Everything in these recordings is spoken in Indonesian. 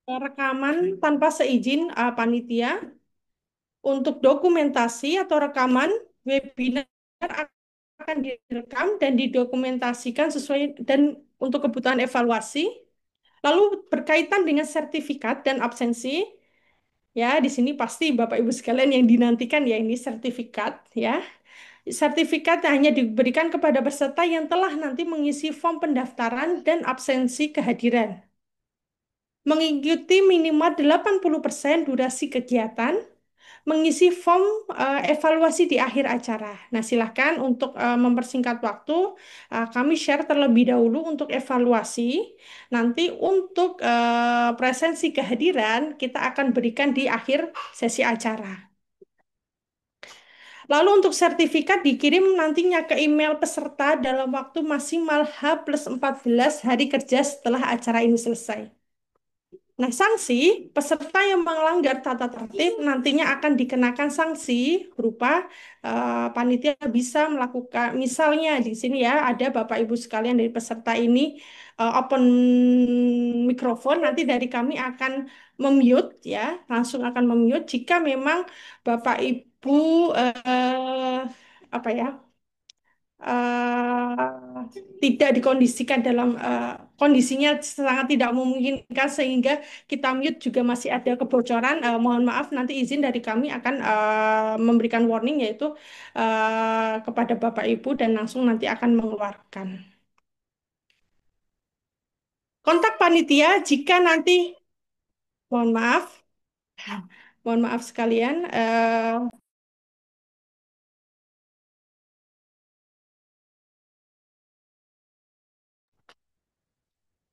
rekaman tanpa seizin panitia untuk dokumentasi atau rekaman webinar akan direkam dan didokumentasikan sesuai dan untuk kebutuhan evaluasi. Lalu berkaitan dengan sertifikat dan absensi, ya di sini pasti Bapak Ibu sekalian yang dinantikan ya ini sertifikat ya. Sertifikat hanya diberikan kepada peserta yang telah nanti mengisi form pendaftaran dan absensi kehadiran. Mengikuti minimal 80% durasi kegiatan, mengisi form evaluasi di akhir acara. Nah, silahkan untuk mempersingkat waktu, kami share terlebih dahulu untuk evaluasi. Nanti untuk presensi kehadiran, kita akan berikan di akhir sesi acara. Lalu untuk sertifikat dikirim nantinya ke email peserta dalam waktu maksimal H+14 hari kerja setelah acara ini selesai. Nah, sanksi peserta yang melanggar tata tertib nantinya akan dikenakan sanksi berupa panitia bisa melakukan misalnya di sini ya ada Bapak Ibu sekalian dari peserta ini open mikrofon nanti dari kami akan memute ya langsung akan memute jika memang Bapak Ibu apa ya tidak dikondisikan dalam kondisinya sangat tidak memungkinkan sehingga kita mute juga masih ada kebocoran. Mohon maaf nanti izin dari kami akan memberikan warning yaitu kepada Bapak Ibu dan langsung nanti akan mengeluarkan kontak panitia jika nanti mohon maaf mohon maaf sekalian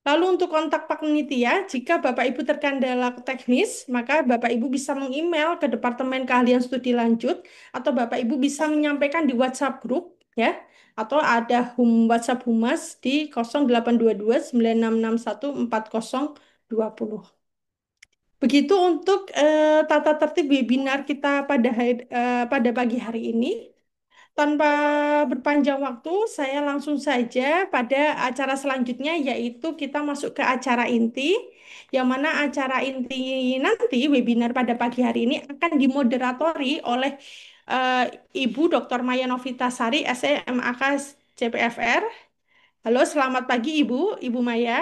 Lalu untuk kontak panitia, jika Bapak Ibu terkendala teknis, maka Bapak Ibu bisa meng-email ke Departemen Keahlian Studi Lanjut atau Bapak Ibu bisa menyampaikan di WhatsApp grup ya, atau ada WhatsApp Humas di 0822 9661 4020. Begitu untuk tata tertib webinar kita pada pagi hari ini. Tanpa berpanjang waktu, saya langsung saja pada acara selanjutnya, yaitu kita masuk ke acara inti, yang mana acara inti nanti webinar pada pagi hari ini akan dimoderatori oleh eh, Ibu Dr. Maya Novitasari, SEMAK CPFR. Halo, selamat pagi Ibu, Ibu Maya.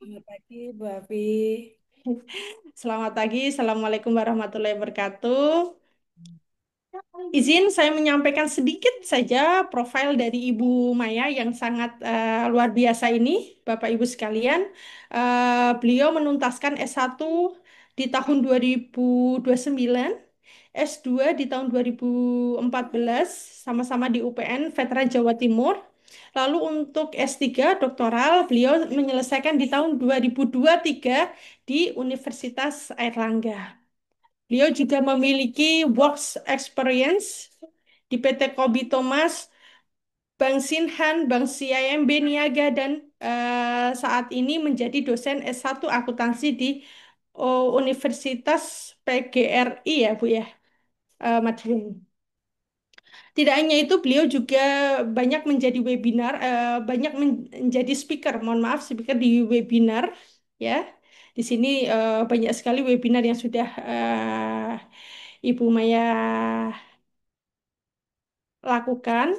Selamat pagi, Bu Afi. Selamat pagi, Assalamualaikum warahmatullahi wabarakatuh. Izin saya menyampaikan sedikit saja profil dari Ibu Maya yang sangat luar biasa ini, Bapak Ibu sekalian. Beliau menuntaskan S1 di tahun 2029, S2 di tahun 2014, sama-sama di UPN Veteran Jawa Timur. Lalu untuk S3 doktoral, beliau menyelesaikan di tahun 2023 di Universitas Airlangga. Beliau juga memiliki works experience di PT Kobi Thomas, Bank Sinhan, Bank CIMB Niaga, dan saat ini menjadi dosen S1 akuntansi di Universitas PGRI ya Bu ya, Madiun. Tidak hanya itu, beliau juga banyak menjadi webinar, banyak menjadi speaker, mohon maaf, speaker di webinar ya. Di sini banyak sekali webinar yang sudah Ibu Maya lakukan.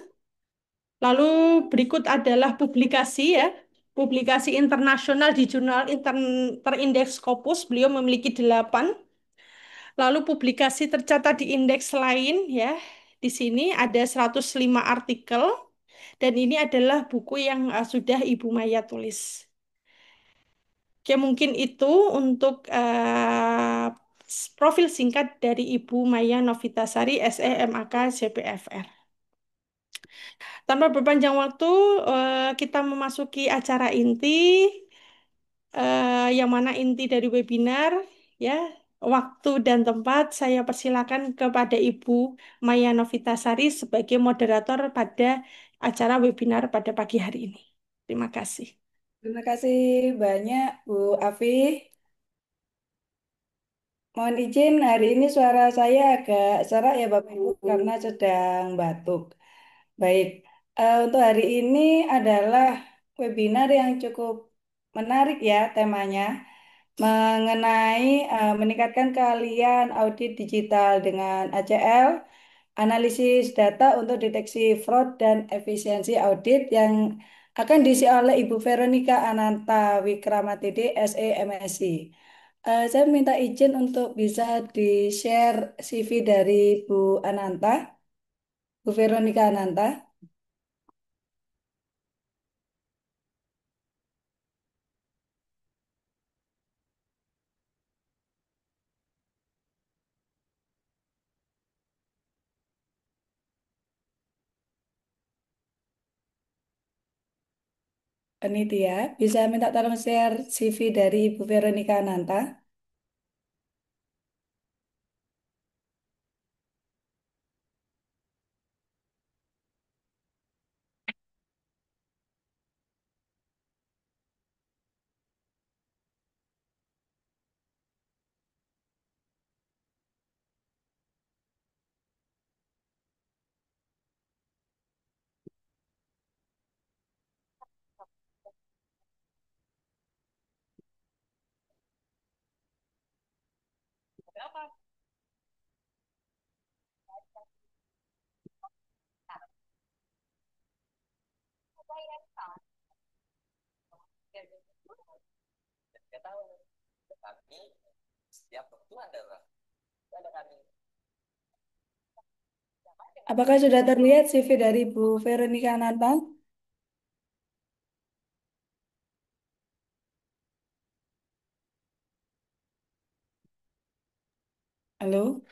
Lalu berikut adalah publikasi ya. Publikasi internasional di jurnal terindeks Scopus, beliau memiliki 8. Lalu publikasi tercatat di indeks lain ya. Di sini ada 105 artikel dan ini adalah buku yang sudah Ibu Maya tulis. Oke, mungkin itu untuk profil singkat dari Ibu Maya Novitasari, SEMAK CPFR. Tanpa berpanjang waktu, kita memasuki acara inti, yang mana inti dari webinar, ya, waktu dan tempat saya persilakan kepada Ibu Maya Novitasari sebagai moderator pada acara webinar pada pagi hari ini. Terima kasih. Terima kasih banyak, Bu Afi. Mohon izin, hari ini suara saya agak serak ya, Bapak Ibu, karena sedang batuk. Baik, untuk hari ini adalah webinar yang cukup menarik ya temanya mengenai meningkatkan keahlian audit digital dengan ACL, analisis data untuk deteksi fraud dan efisiensi audit yang akan diisi oleh Ibu Veronica Ananta Wickramatidi, SE MSc. Saya minta izin untuk bisa di-share CV dari Bu Ananta, Bu Veronica Ananta. Ini dia, bisa minta tolong share CV dari Ibu Veronica Ananta. Apakah sudah terlihat CV dari Bu Veronica Ananta? Halo?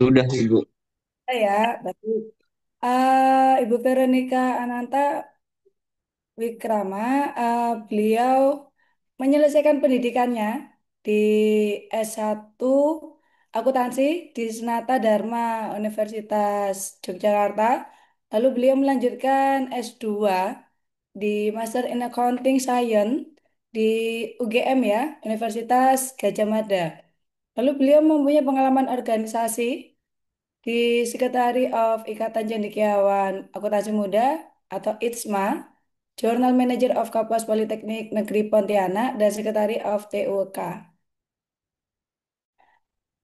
Sudah, Ibu. Ya, baik. Ibu Veronica Ananta Wikrama, beliau menyelesaikan pendidikannya di S1 Akuntansi di Senata Dharma Universitas Yogyakarta. Lalu beliau melanjutkan S2 di Master in Accounting Science di UGM ya, Universitas Gadjah Mada. Lalu beliau mempunyai pengalaman organisasi di Secretary of Ikatan Cendekiawan Akuntansi Muda atau ITSMA, Journal Manager of Kampus Politeknik Negeri Pontianak, dan Secretary of TUK.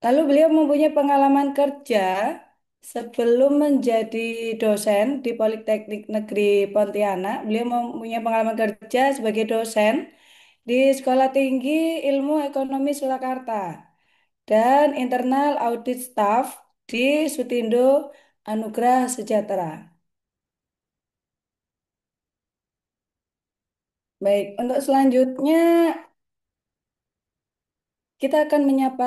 Lalu beliau mempunyai pengalaman kerja sebelum menjadi dosen di Politeknik Negeri Pontianak. Beliau mempunyai pengalaman kerja sebagai dosen di Sekolah Tinggi Ilmu Ekonomi Surakarta dan internal audit staff di Sutindo Anugrah Sejahtera. Baik, untuk selanjutnya kita akan menyapa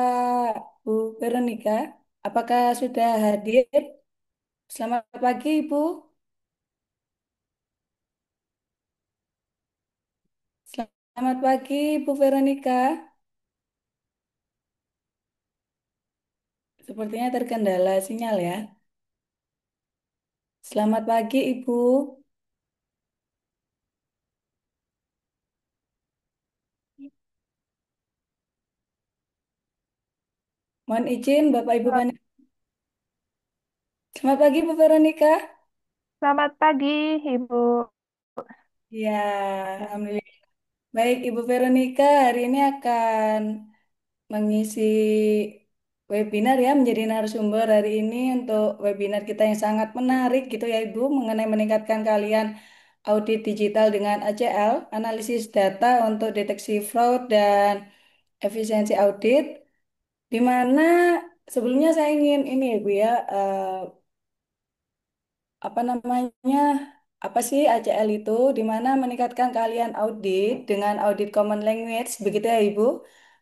Bu Veronica. Apakah sudah hadir? Selamat pagi, Ibu. Selamat pagi, Bu Veronica. Sepertinya terkendala sinyal ya. Selamat pagi, Ibu. Mohon izin, Bapak Ibu Selamat pagi, Bu Veronica. Selamat pagi, Ibu. Ya, Alhamdulillah. Baik, Ibu Veronica hari ini akan mengisi webinar ya, menjadi narasumber hari ini untuk webinar kita yang sangat menarik gitu ya Ibu, mengenai meningkatkan kalian audit digital dengan ACL, analisis data untuk deteksi fraud dan efisiensi audit, di mana sebelumnya saya ingin ini ya Bu ya, apa namanya, apa sih ACL itu, di mana meningkatkan keahlian audit dengan audit common language, begitu ya Ibu,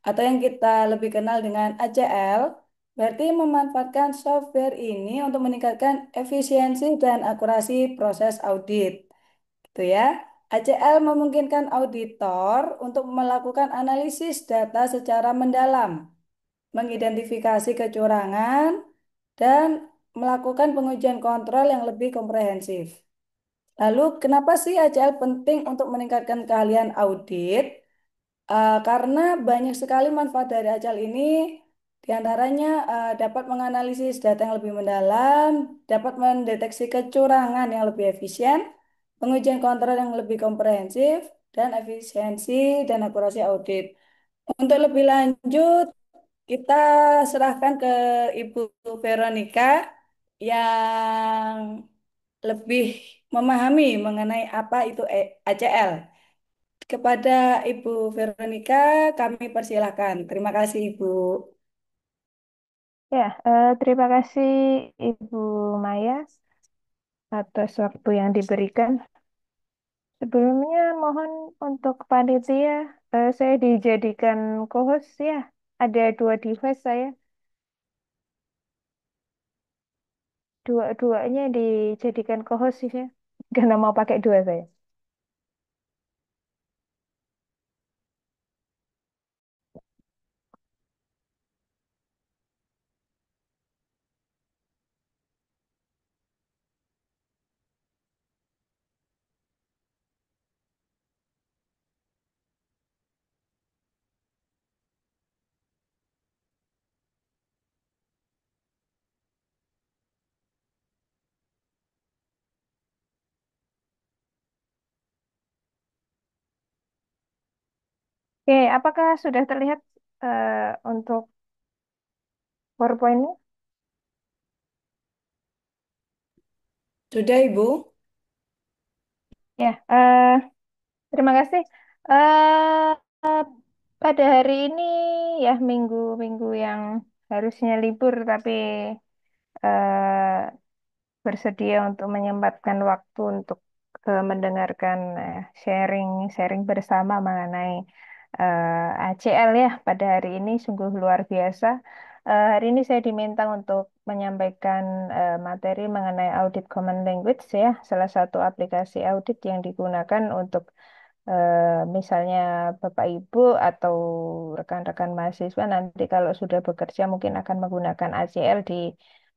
atau yang kita lebih kenal dengan ACL, berarti memanfaatkan software ini untuk meningkatkan efisiensi dan akurasi proses audit, gitu ya. ACL memungkinkan auditor untuk melakukan analisis data secara mendalam, mengidentifikasi kecurangan, dan melakukan pengujian kontrol yang lebih komprehensif. Lalu, kenapa sih ACL penting untuk meningkatkan keahlian audit? Karena banyak sekali manfaat dari ACL ini Di antaranya dapat menganalisis data yang lebih mendalam, dapat mendeteksi kecurangan yang lebih efisien, pengujian kontrol yang lebih komprehensif, dan efisiensi dan akurasi audit. Untuk lebih lanjut, kita serahkan ke Ibu Veronica yang lebih memahami mengenai apa itu ACL. Kepada Ibu Veronica, kami persilahkan. Terima kasih, Ibu. Ya, terima kasih Ibu Maya atas waktu yang diberikan. Sebelumnya mohon untuk panitia, saya dijadikan co-host ya. Ada dua device saya, dua-duanya dijadikan co-host ya. Karena mau pakai dua saya. Oke, apakah sudah terlihat untuk PowerPoint-nya? Sudah, Ibu. Ya, terima kasih. Eh, pada hari ini ya minggu-minggu yang harusnya libur tapi eh, bersedia untuk menyempatkan waktu untuk mendengarkan sharing-sharing bersama mengenai ACL ya pada hari ini sungguh luar biasa. Hari ini saya diminta untuk menyampaikan materi mengenai audit common language ya, salah satu aplikasi audit yang digunakan untuk misalnya Bapak Ibu atau rekan-rekan mahasiswa nanti kalau sudah bekerja mungkin akan menggunakan ACL di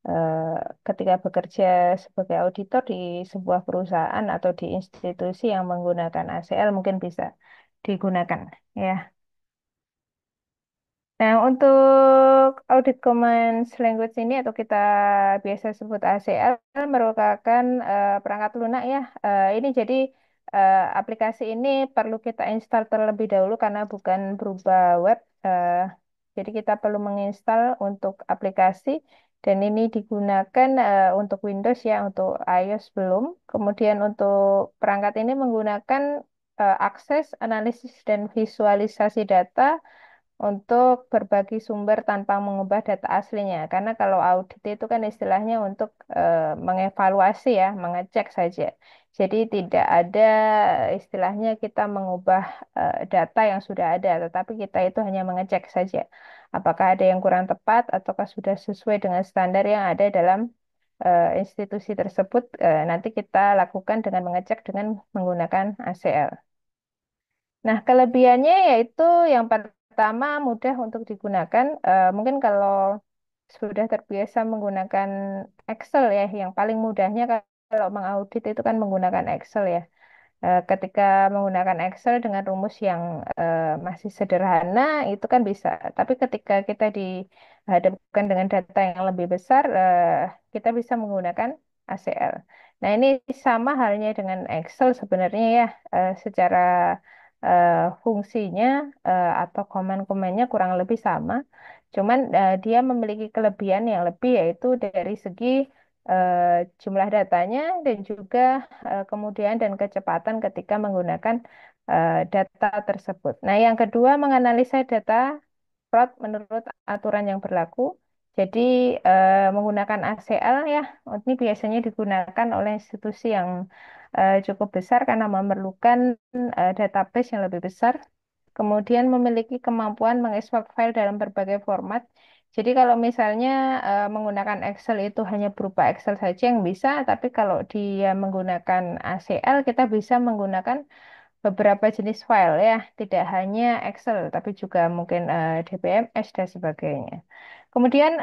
eh, ketika bekerja sebagai auditor di sebuah perusahaan atau di institusi yang menggunakan ACL mungkin bisa digunakan ya. Nah, untuk audit Commons Language ini atau kita biasa sebut ACL merupakan perangkat lunak ya. Ini jadi aplikasi ini perlu kita install terlebih dahulu karena bukan berupa web. Jadi kita perlu menginstal untuk aplikasi dan ini digunakan untuk Windows ya, untuk iOS belum. Kemudian untuk perangkat ini menggunakan akses, analisis, dan visualisasi data untuk berbagi sumber tanpa mengubah data aslinya. Karena kalau audit itu kan istilahnya untuk mengevaluasi ya, mengecek saja. Jadi tidak ada istilahnya kita mengubah data yang sudah ada, tetapi kita itu hanya mengecek saja. Apakah ada yang kurang tepat ataukah sudah sesuai dengan standar yang ada dalam institusi tersebut. Nanti kita lakukan dengan mengecek dengan menggunakan ACL. Nah, kelebihannya yaitu yang pertama mudah untuk digunakan. Mungkin kalau sudah terbiasa menggunakan Excel ya, yang paling mudahnya kalau mengaudit itu kan menggunakan Excel ya. Ketika menggunakan Excel dengan rumus yang masih sederhana itu kan bisa. Tapi ketika kita dihadapkan dengan data yang lebih besar, kita bisa menggunakan ACL. Nah, ini sama halnya dengan Excel sebenarnya ya, secara fungsinya atau komen-komennya kurang lebih sama. Cuman dia memiliki kelebihan yang lebih yaitu dari segi jumlah datanya dan juga kemudian dan kecepatan ketika menggunakan data tersebut. Nah, yang kedua menganalisa data fraud menurut aturan yang berlaku. Jadi menggunakan ACL ya, ini biasanya digunakan oleh institusi yang cukup besar karena memerlukan database yang lebih besar. Kemudian memiliki kemampuan mengekspor file dalam berbagai format. Jadi kalau misalnya menggunakan Excel itu hanya berupa Excel saja yang bisa, tapi kalau dia menggunakan ACL kita bisa menggunakan beberapa jenis file ya, tidak hanya Excel, tapi juga mungkin DBMS dan sebagainya. Kemudian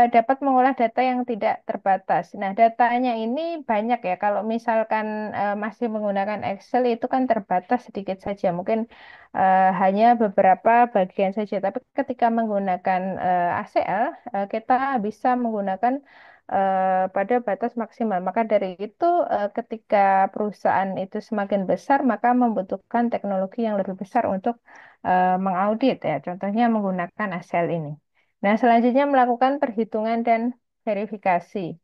dapat mengolah data yang tidak terbatas. Nah, datanya ini banyak ya. Kalau misalkan masih menggunakan Excel itu kan terbatas sedikit saja, mungkin hanya beberapa bagian saja. Tapi ketika menggunakan ACL, kita bisa menggunakan pada batas maksimal. Maka dari itu, ketika perusahaan itu semakin besar, maka membutuhkan teknologi yang lebih besar untuk mengaudit ya. Contohnya menggunakan ACL ini. Nah, selanjutnya melakukan perhitungan dan verifikasi.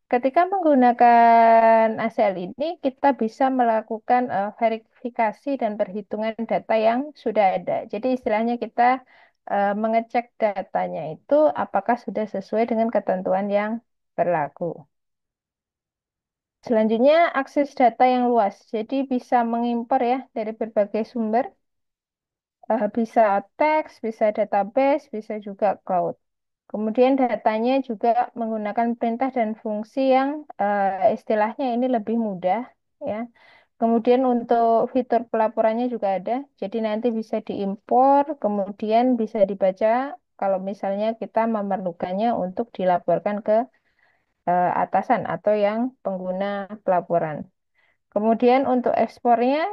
Ketika menggunakan ACL ini, kita bisa melakukan verifikasi dan perhitungan data yang sudah ada. Jadi istilahnya kita mengecek datanya itu apakah sudah sesuai dengan ketentuan yang berlaku. Selanjutnya, akses data yang luas. Jadi bisa mengimpor ya dari berbagai sumber. Bisa teks, bisa database, bisa juga cloud. Kemudian datanya juga menggunakan perintah dan fungsi yang istilahnya ini lebih mudah ya. Kemudian untuk fitur pelaporannya juga ada. Jadi nanti bisa diimpor, kemudian bisa dibaca kalau misalnya kita memerlukannya untuk dilaporkan ke atasan atau yang pengguna pelaporan. Kemudian untuk ekspornya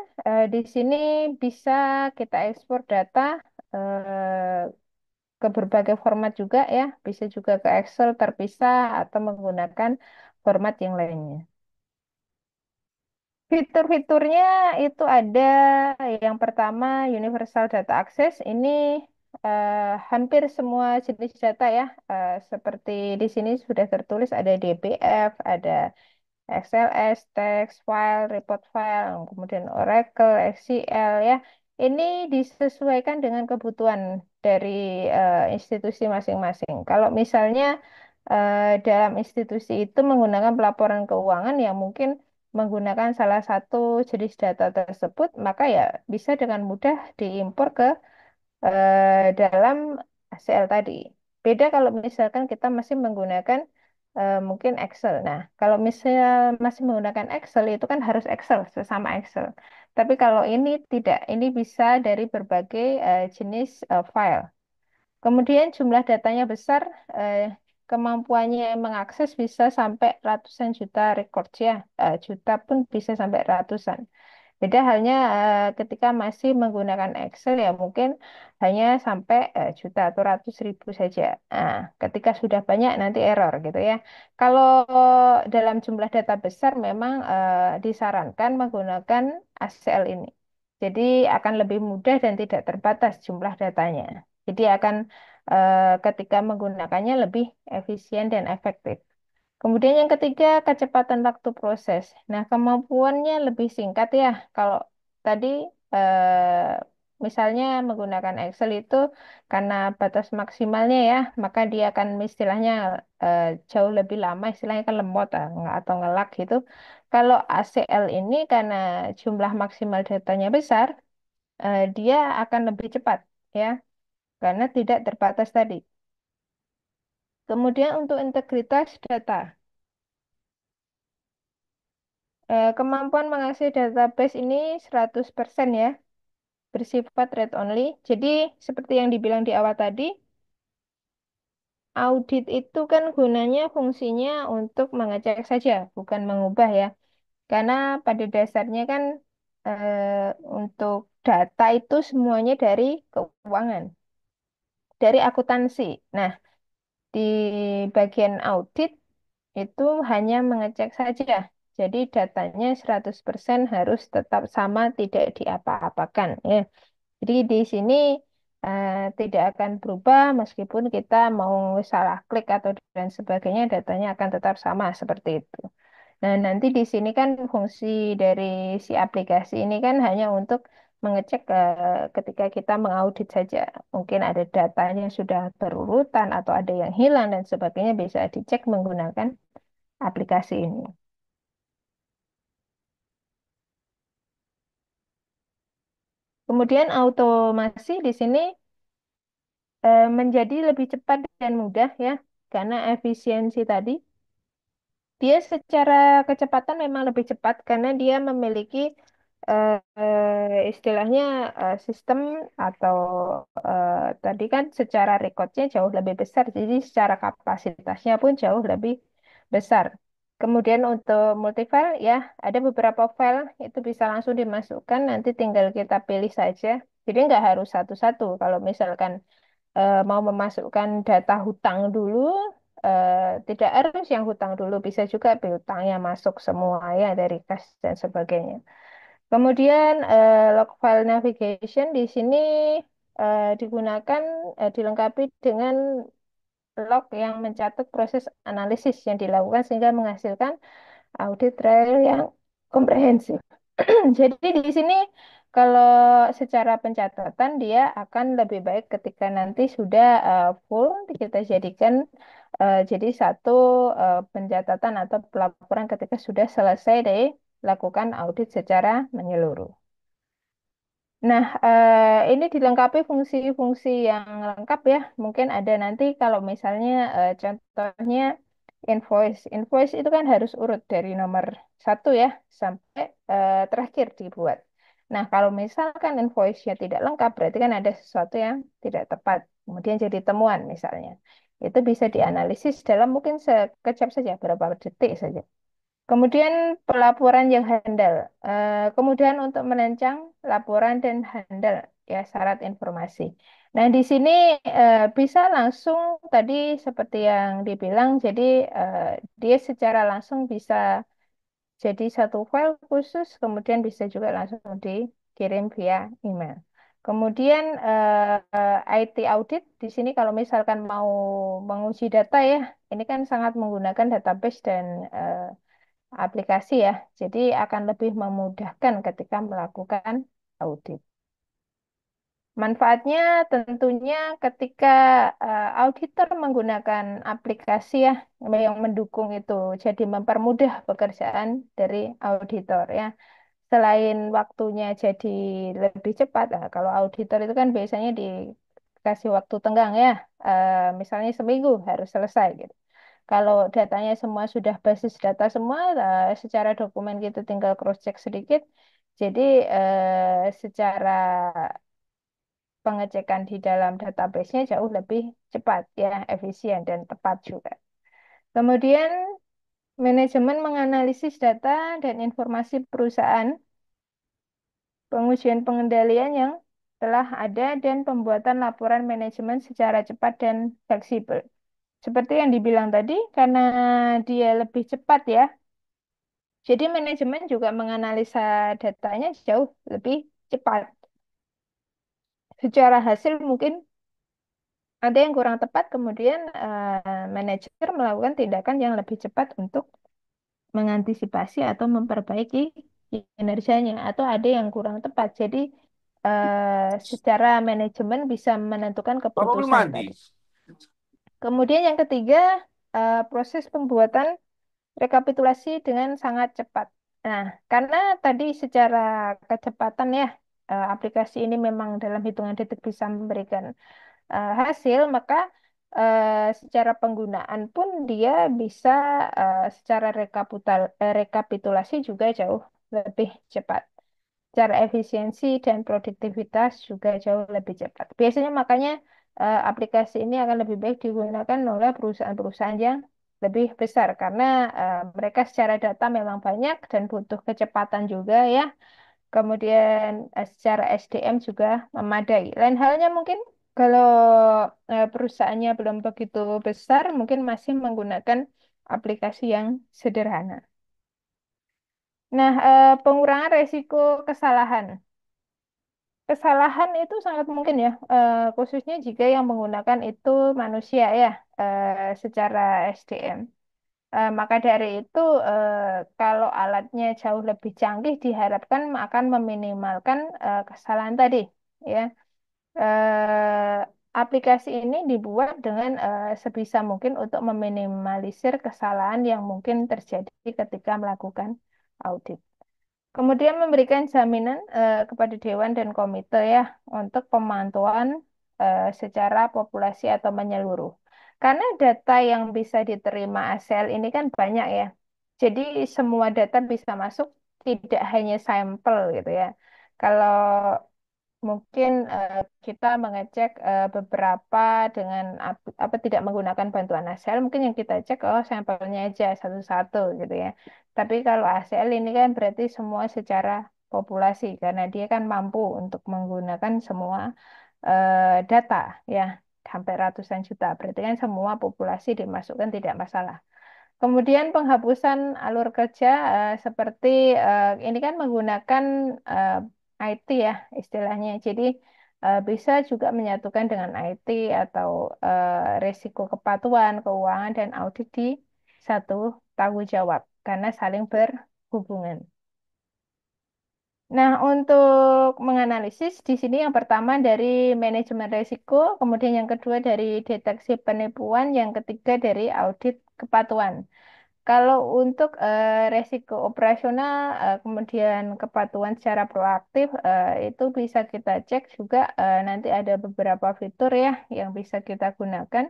di sini bisa kita ekspor data eh, ke berbagai format juga ya, bisa juga ke Excel terpisah atau menggunakan format yang lainnya. Fitur-fiturnya itu ada yang pertama Universal Data Access ini hampir semua jenis data ya, seperti di sini sudah tertulis ada DBF, ada XLS, text file, report file, kemudian Oracle, SQL ya. Ini disesuaikan dengan kebutuhan dari institusi masing-masing. Kalau misalnya dalam institusi itu menggunakan pelaporan keuangan yang mungkin menggunakan salah satu jenis data tersebut, maka ya bisa dengan mudah diimpor ke dalam ACL tadi. Beda kalau misalkan kita masih menggunakan mungkin Excel. Nah, kalau misal masih menggunakan Excel itu kan harus Excel, sesama Excel. Tapi kalau ini tidak, ini bisa dari berbagai jenis file. Kemudian jumlah datanya besar, eh, kemampuannya mengakses bisa sampai ratusan juta record ya, juta pun bisa sampai ratusan. Beda halnya ketika masih menggunakan Excel ya mungkin hanya sampai juta atau ratus ribu saja. Nah, ketika sudah banyak nanti error gitu ya. Kalau dalam jumlah data besar memang disarankan menggunakan ACL ini. Jadi akan lebih mudah dan tidak terbatas jumlah datanya. Jadi akan ketika menggunakannya lebih efisien dan efektif. Kemudian yang ketiga, kecepatan waktu proses. Nah, kemampuannya lebih singkat ya. Kalau tadi misalnya menggunakan Excel itu karena batas maksimalnya ya, maka dia akan istilahnya jauh lebih lama, istilahnya kan lemot atau ngelak gitu. Kalau ACL ini karena jumlah maksimal datanya besar, dia akan lebih cepat ya, karena tidak terbatas tadi. Kemudian untuk integritas data. Kemampuan mengakses database ini 100% ya, bersifat read only. Jadi seperti yang dibilang di awal tadi, audit itu kan gunanya fungsinya untuk mengecek saja, bukan mengubah ya. Karena pada dasarnya kan untuk data itu semuanya dari keuangan, dari akuntansi. Nah, di bagian audit itu hanya mengecek saja. Jadi datanya 100% harus tetap sama, tidak diapa-apakan. Ya. Jadi di sini tidak akan berubah meskipun kita mau salah klik atau dan sebagainya, datanya akan tetap sama seperti itu. Nah, nanti di sini kan fungsi dari si aplikasi ini kan hanya untuk mengecek ketika kita mengaudit saja. Mungkin ada datanya yang sudah berurutan atau ada yang hilang dan sebagainya bisa dicek menggunakan aplikasi ini. Kemudian automasi di sini menjadi lebih cepat dan mudah ya, karena efisiensi tadi. Dia secara kecepatan memang lebih cepat karena dia memiliki istilahnya sistem atau tadi kan secara rekodnya jauh lebih besar, jadi secara kapasitasnya pun jauh lebih besar. Kemudian untuk multifile ya ada beberapa file itu bisa langsung dimasukkan, nanti tinggal kita pilih saja. Jadi nggak harus satu-satu. Kalau misalkan mau memasukkan data hutang dulu, eh, tidak harus yang hutang dulu, bisa juga piutangnya masuk semua ya dari kas dan sebagainya. Kemudian log file navigation di sini digunakan dilengkapi dengan log yang mencatat proses analisis yang dilakukan sehingga menghasilkan audit trail yang komprehensif. Jadi di sini kalau secara pencatatan dia akan lebih baik ketika nanti sudah full kita jadikan jadi satu pencatatan atau pelaporan ketika sudah selesai dari lakukan audit secara menyeluruh. Nah, ini dilengkapi fungsi-fungsi yang lengkap ya. Mungkin ada nanti kalau misalnya contohnya invoice. Invoice itu kan harus urut dari nomor satu ya sampai terakhir dibuat. Nah, kalau misalkan invoice-nya tidak lengkap, berarti kan ada sesuatu yang tidak tepat. Kemudian jadi temuan misalnya. Itu bisa dianalisis dalam mungkin sekejap saja, berapa detik saja. Kemudian pelaporan yang handal. Kemudian untuk merancang laporan dan handal ya syarat informasi. Nah, di sini bisa langsung tadi seperti yang dibilang, jadi eh, dia secara langsung bisa jadi satu file khusus, kemudian bisa juga langsung dikirim via email. Kemudian IT audit di sini kalau misalkan mau menguji data ya, ini kan sangat menggunakan database dan aplikasi ya. Jadi akan lebih memudahkan ketika melakukan audit. Manfaatnya tentunya ketika auditor menggunakan aplikasi ya yang mendukung itu, jadi mempermudah pekerjaan dari auditor ya. Selain waktunya jadi lebih cepat, kalau auditor itu kan biasanya dikasih waktu tenggang ya, misalnya seminggu harus selesai gitu. Kalau datanya semua sudah basis data semua, secara dokumen kita tinggal cross check sedikit. Jadi secara pengecekan di dalam database-nya jauh lebih cepat ya, efisien dan tepat juga. Kemudian manajemen menganalisis data dan informasi perusahaan, pengujian pengendalian yang telah ada dan pembuatan laporan manajemen secara cepat dan fleksibel. Seperti yang dibilang tadi, karena dia lebih cepat ya, jadi manajemen juga menganalisa datanya jauh lebih cepat. Secara hasil mungkin ada yang kurang tepat, kemudian manajer melakukan tindakan yang lebih cepat untuk mengantisipasi atau memperbaiki kinerjanya, atau ada yang kurang tepat. Jadi secara manajemen bisa menentukan Bapak belum keputusan mandi. tadi. Kemudian yang ketiga, proses pembuatan rekapitulasi dengan sangat cepat. Nah, karena tadi secara kecepatan ya, aplikasi ini memang dalam hitungan detik bisa memberikan hasil, maka secara penggunaan pun dia bisa secara rekapitulasi juga jauh lebih cepat. Secara efisiensi dan produktivitas juga jauh lebih cepat. Biasanya makanya aplikasi ini akan lebih baik digunakan oleh perusahaan-perusahaan yang lebih besar karena mereka secara data memang banyak dan butuh kecepatan juga ya. Kemudian secara SDM juga memadai. Lain halnya mungkin kalau perusahaannya belum begitu besar, mungkin masih menggunakan aplikasi yang sederhana. Nah, pengurangan resiko kesalahan. Kesalahan itu sangat mungkin ya, khususnya jika yang menggunakan itu manusia ya, secara SDM. Maka dari itu, kalau alatnya jauh lebih canggih, diharapkan akan meminimalkan kesalahan tadi. Ya, aplikasi ini dibuat dengan sebisa mungkin untuk meminimalisir kesalahan yang mungkin terjadi ketika melakukan audit. Kemudian memberikan jaminan kepada dewan dan komite ya untuk pemantauan secara populasi atau menyeluruh. Karena data yang bisa diterima ACL ini kan banyak ya. Jadi semua data bisa masuk tidak hanya sampel gitu ya. Kalau mungkin kita mengecek beberapa dengan apa tidak menggunakan bantuan ACL, mungkin yang kita cek oh sampelnya aja satu-satu gitu ya. Tapi kalau ACL ini kan berarti semua secara populasi karena dia kan mampu untuk menggunakan semua data ya, hampir ratusan juta. Berarti kan semua populasi dimasukkan tidak masalah. Kemudian penghapusan alur kerja seperti ini kan menggunakan eh, IT ya istilahnya. Jadi bisa juga menyatukan dengan IT atau resiko kepatuhan, keuangan, dan audit di satu tanggung jawab karena saling berhubungan. Nah, untuk menganalisis di sini yang pertama dari manajemen risiko, kemudian yang kedua dari deteksi penipuan, yang ketiga dari audit kepatuhan. Kalau untuk resiko operasional, kemudian kepatuhan secara proaktif, itu bisa kita cek juga nanti ada beberapa fitur ya yang bisa kita gunakan.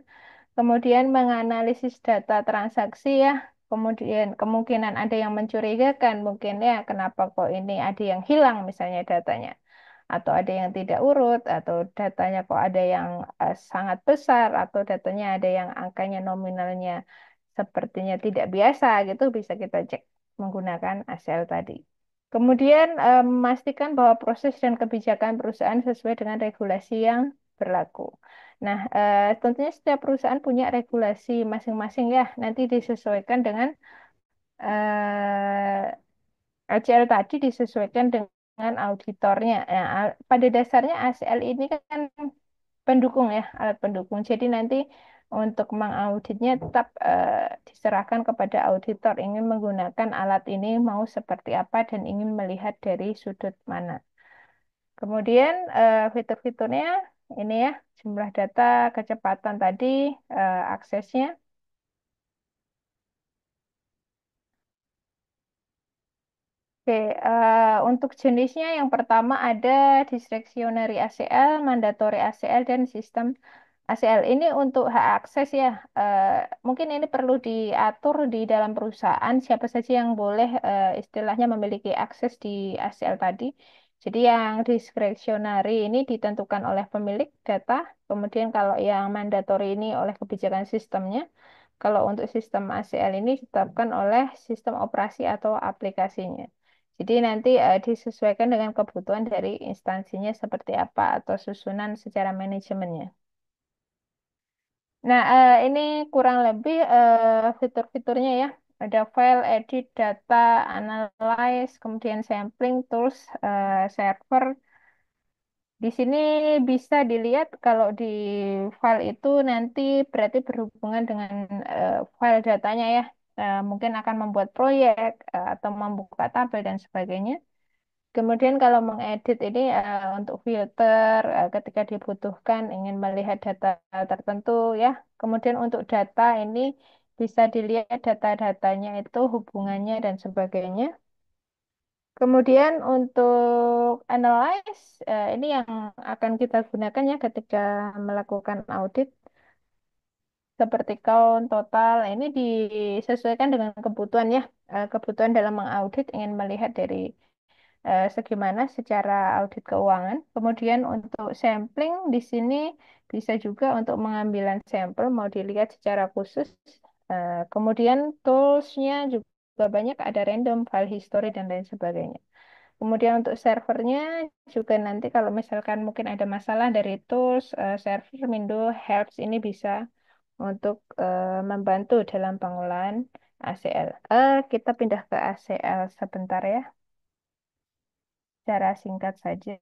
Kemudian menganalisis data transaksi ya, kemudian kemungkinan ada yang mencurigakan, mungkin ya kenapa kok ini ada yang hilang misalnya datanya, atau ada yang tidak urut, atau datanya kok ada yang sangat besar, atau datanya ada yang angkanya nominalnya sepertinya tidak biasa gitu bisa kita cek menggunakan ACL tadi. Kemudian memastikan bahwa proses dan kebijakan perusahaan sesuai dengan regulasi yang berlaku. Nah, tentunya setiap perusahaan punya regulasi masing-masing ya, nanti disesuaikan dengan ACL tadi disesuaikan dengan auditornya. Nah, pada dasarnya ACL ini kan pendukung ya, alat pendukung. Jadi nanti untuk mengauditnya tetap diserahkan kepada auditor ingin menggunakan alat ini mau seperti apa dan ingin melihat dari sudut mana. Kemudian fitur-fiturnya ini ya, jumlah data, kecepatan tadi, aksesnya. Oke, untuk jenisnya yang pertama ada discretionary ACL, mandatory ACL, dan sistem ACL. Ini untuk hak akses ya. eh, Mungkin ini perlu diatur di dalam perusahaan siapa saja yang boleh istilahnya memiliki akses di ACL tadi. Jadi yang discretionary ini ditentukan oleh pemilik data. Kemudian kalau yang mandatory ini oleh kebijakan sistemnya. Kalau untuk sistem ACL ini ditetapkan oleh sistem operasi atau aplikasinya. Jadi nanti disesuaikan dengan kebutuhan dari instansinya seperti apa atau susunan secara manajemennya. Nah, ini kurang lebih fitur-fiturnya ya. Ada file, edit, data, analyze, kemudian sampling, tools, server. Di sini bisa dilihat kalau di file itu nanti berarti berhubungan dengan file datanya ya. Mungkin akan membuat proyek atau membuka tabel dan sebagainya. Kemudian kalau mengedit ini untuk filter ketika dibutuhkan ingin melihat data tertentu ya. Kemudian untuk data ini bisa dilihat data-datanya itu hubungannya dan sebagainya. Kemudian untuk analyze ini yang akan kita gunakan ya ketika melakukan audit seperti count total. Ini disesuaikan dengan kebutuhan ya. Kebutuhan dalam mengaudit ingin melihat dari segi mana secara audit keuangan. Kemudian untuk sampling di sini bisa juga untuk pengambilan sampel mau dilihat secara khusus. Kemudian toolsnya juga banyak ada random, file history dan lain sebagainya. Kemudian untuk servernya juga nanti kalau misalkan mungkin ada masalah dari tools, server, window, helps ini bisa untuk membantu dalam pengolahan ACL. Kita pindah ke ACL sebentar ya, secara singkat saja.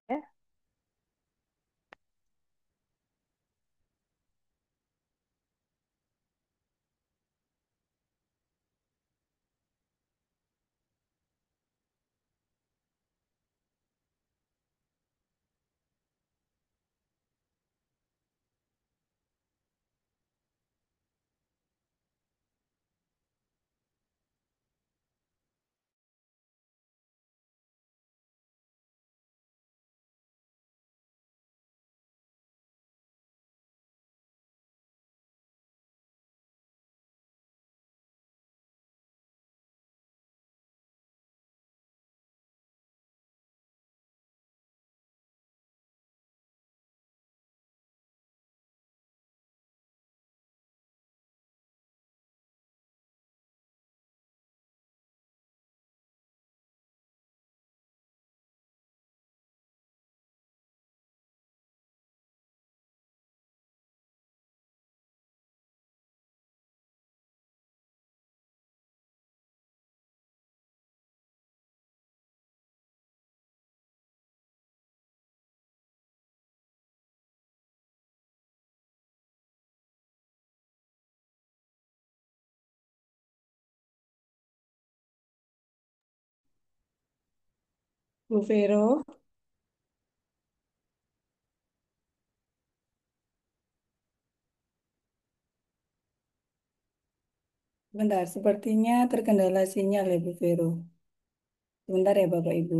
Bu Vero. Bentar, sepertinya terkendala sinyal ya Bu Vero. Sebentar ya Bapak Ibu.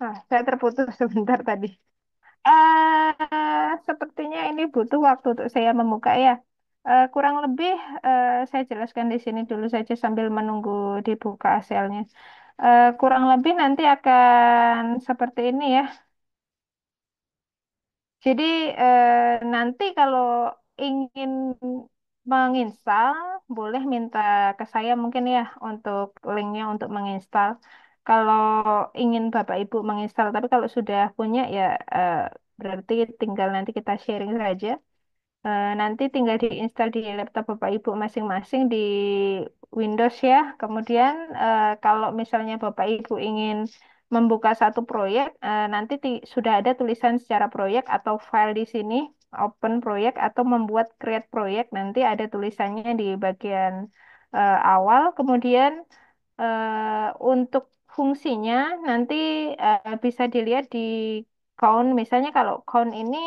Nah, saya terputus sebentar tadi. Sepertinya ini butuh waktu untuk saya membuka ya. Kurang lebih saya jelaskan di sini dulu saja sambil menunggu dibuka hasilnya. Kurang lebih nanti akan seperti ini ya. Jadi nanti kalau ingin menginstal, boleh minta ke saya mungkin ya untuk linknya untuk menginstal. Kalau ingin Bapak Ibu menginstal, tapi kalau sudah punya ya eh, berarti tinggal nanti kita sharing saja. Nanti tinggal diinstal di laptop Bapak Ibu masing-masing di Windows ya. Kemudian kalau misalnya Bapak Ibu ingin membuka satu proyek, nanti sudah ada tulisan secara proyek atau file di sini, open proyek atau membuat create proyek. Nanti ada tulisannya di bagian awal. Kemudian untuk fungsinya nanti bisa dilihat di count. Misalnya kalau count ini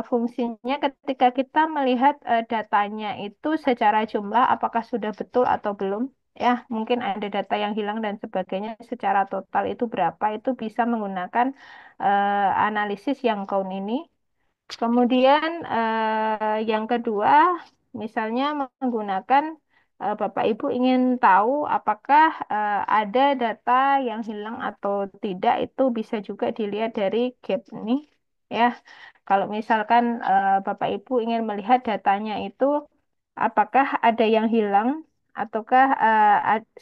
fungsinya ketika kita melihat datanya itu secara jumlah apakah sudah betul atau belum. Ya, mungkin ada data yang hilang dan sebagainya. Secara total itu berapa? Itu bisa menggunakan analisis yang count ini. Kemudian yang kedua, misalnya menggunakan Bapak Ibu ingin tahu apakah ada data yang hilang atau tidak, itu bisa juga dilihat dari gap ini. Ya, kalau misalkan Bapak Ibu ingin melihat datanya itu apakah ada yang hilang ataukah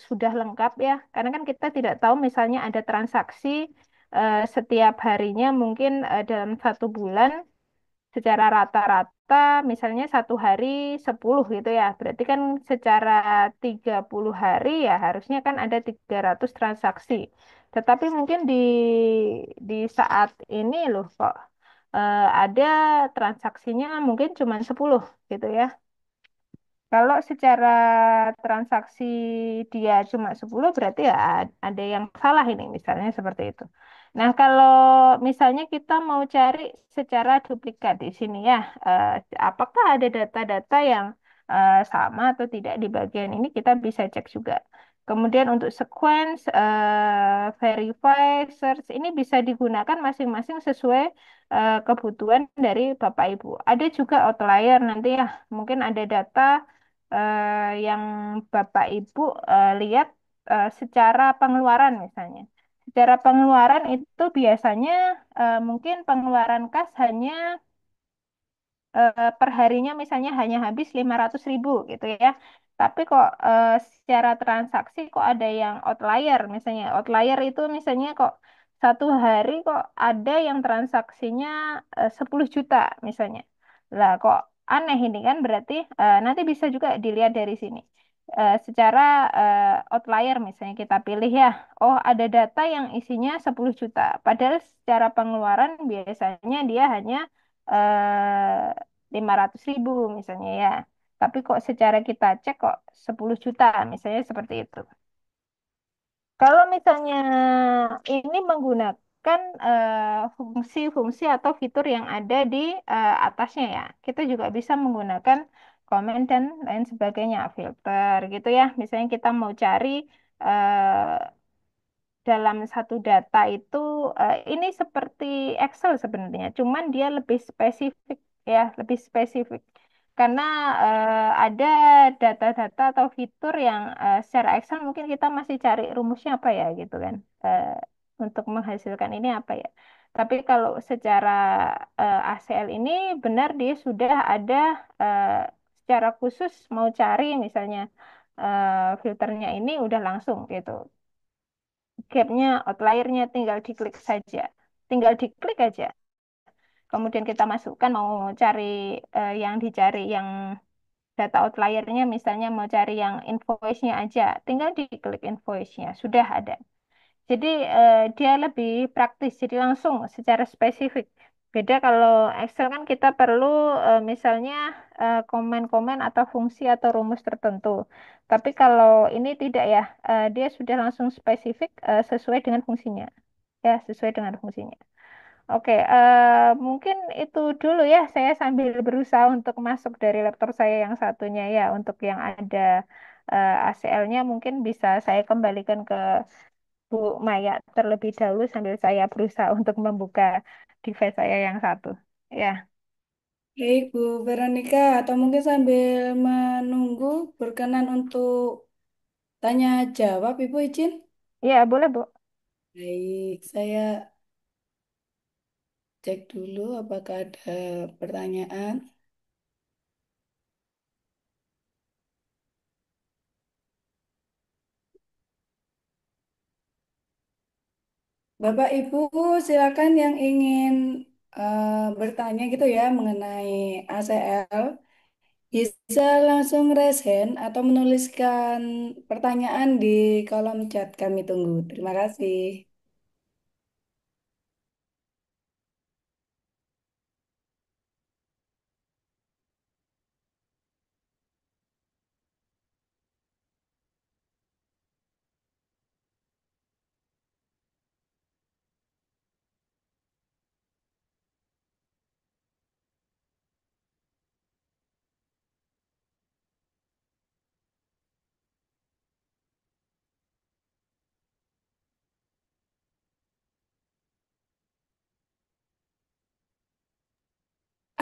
sudah lengkap ya, karena kan kita tidak tahu misalnya ada transaksi setiap harinya mungkin dalam satu bulan secara rata-rata misalnya satu hari 10 gitu ya. Berarti kan secara 30 hari ya harusnya kan ada 300 transaksi. Tetapi mungkin di saat ini loh kok ada transaksinya mungkin cuma 10 gitu ya. Kalau secara transaksi dia cuma 10 berarti ya ada yang salah ini misalnya seperti itu. Nah, kalau misalnya kita mau cari secara duplikat di sini ya, eh, apakah ada data-data yang sama atau tidak di bagian ini kita bisa cek juga. Kemudian untuk sequence, verify, search ini bisa digunakan masing-masing sesuai kebutuhan dari Bapak Ibu. Ada juga outlier nanti ya, mungkin ada data yang Bapak Ibu lihat secara pengeluaran misalnya. Secara pengeluaran itu biasanya mungkin pengeluaran kas hanya perharinya misalnya hanya habis 500.000 gitu ya. Tapi kok secara transaksi kok ada yang outlier misalnya. Outlier itu misalnya kok satu hari kok ada yang transaksinya 10 juta misalnya. Lah kok aneh ini kan berarti nanti bisa juga dilihat dari sini. Secara outlier misalnya kita pilih ya. Oh ada data yang isinya 10 juta. Padahal secara pengeluaran biasanya dia hanya 500.000 misalnya ya. Tapi kok secara kita cek kok 10 juta misalnya seperti itu. Kalau misalnya ini menggunakan fungsi-fungsi atau fitur yang ada di atasnya ya, kita juga bisa menggunakan komen dan lain sebagainya, filter gitu ya. Misalnya kita mau cari dalam satu data itu ini seperti Excel sebenarnya, cuman dia lebih spesifik ya, lebih spesifik. karena ada data-data atau fitur yang secara Excel mungkin kita masih cari rumusnya apa ya gitu kan. Eh, untuk menghasilkan ini apa ya. Tapi kalau secara ACL ini benar dia sudah ada eh, secara khusus mau cari misalnya filternya ini udah langsung gitu. Gapnya, outliernya tinggal diklik saja. Tinggal diklik aja. Kemudian kita masukkan mau cari yang dicari yang data outliernya misalnya mau cari yang invoice-nya aja, tinggal diklik invoice-nya, sudah ada. Jadi dia lebih praktis, jadi langsung secara spesifik. Beda kalau Excel kan kita perlu misalnya komen-komen atau fungsi atau rumus tertentu. Tapi kalau ini tidak ya, dia sudah langsung spesifik sesuai dengan fungsinya. Ya, sesuai dengan fungsinya. Oke, mungkin itu dulu ya. Saya sambil berusaha untuk masuk dari laptop saya yang satunya ya. Untuk yang ada ACL-nya mungkin bisa saya kembalikan ke Bu Maya terlebih dahulu sambil saya berusaha untuk membuka device saya yang satu. Ya, Baik, Bu Veronica, atau mungkin sambil menunggu berkenan untuk tanya jawab, Ibu izin? ya boleh Bu. Baik, saya cek dulu apakah ada pertanyaan. Bapak Ibu, silakan yang ingin bertanya gitu ya mengenai ACL, bisa langsung raise hand atau menuliskan pertanyaan di kolom chat. Kami tunggu. Terima kasih.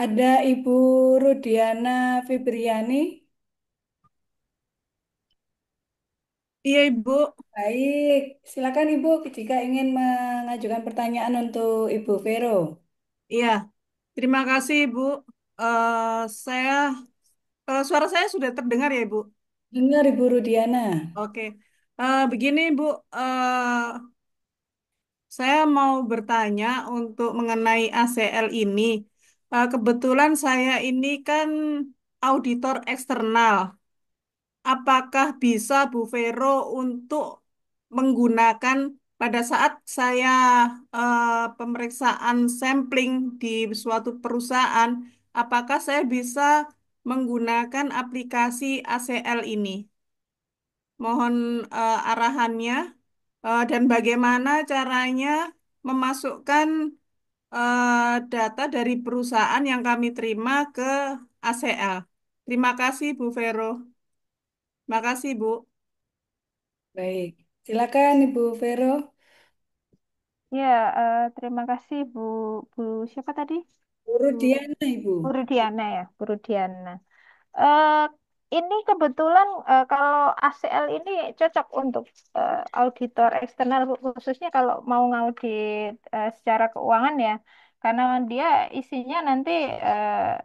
Ada Ibu Rudiana Fibriani. Iya, Ibu. Baik, silakan Ibu jika ingin mengajukan pertanyaan untuk Ibu Vero. Iya, terima kasih, Ibu. Eh saya, suara saya sudah terdengar ya, Ibu? Dengar Ibu Rudiana. Oke. Begini, Ibu. Saya mau bertanya untuk mengenai ACL ini. Kebetulan saya ini kan auditor eksternal. Apakah bisa Bu Vero untuk menggunakan pada saat saya pemeriksaan sampling di suatu perusahaan, apakah saya bisa menggunakan aplikasi ACL ini? Mohon arahannya dan bagaimana caranya memasukkan data dari perusahaan yang kami terima ke ACL. Terima kasih, Bu Vero. Terima kasih, Bu. Baik, silakan Ibu Vero. Ya, terima kasih Bu Bu siapa tadi? Bu Bu, Rudiana Ibu. Bu Rudiana ya, Bu Rudiana. Eh, ini kebetulan kalau ACL ini cocok untuk auditor eksternal Bu, khususnya kalau mau ngaudit secara keuangan ya, karena dia isinya nanti eh,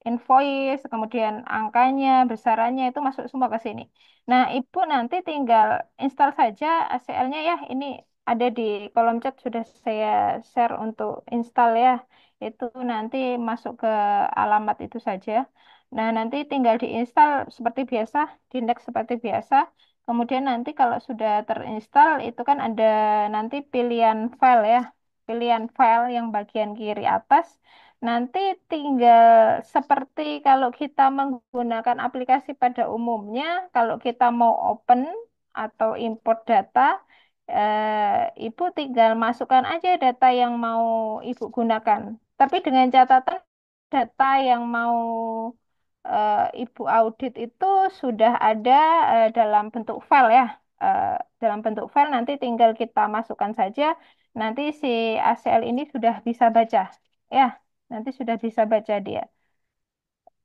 invoice, kemudian angkanya, besarannya itu masuk semua ke sini. Nah, Ibu nanti tinggal install saja ACL-nya ya. Ini ada di kolom chat sudah saya share untuk install ya. Itu nanti masuk ke alamat itu saja. Nah, nanti tinggal diinstal seperti biasa, di next seperti biasa. Kemudian nanti kalau sudah terinstall itu kan ada nanti pilihan file ya. Pilihan file yang bagian kiri atas. Nanti tinggal seperti kalau kita menggunakan aplikasi pada umumnya, kalau kita mau open atau import data, Ibu tinggal masukkan aja data yang mau Ibu gunakan. Tapi dengan catatan data yang mau Ibu audit itu sudah ada dalam bentuk file ya. Eh, dalam bentuk file nanti tinggal kita masukkan saja. Nanti si ACL ini sudah bisa baca. Ya, nanti sudah bisa baca dia.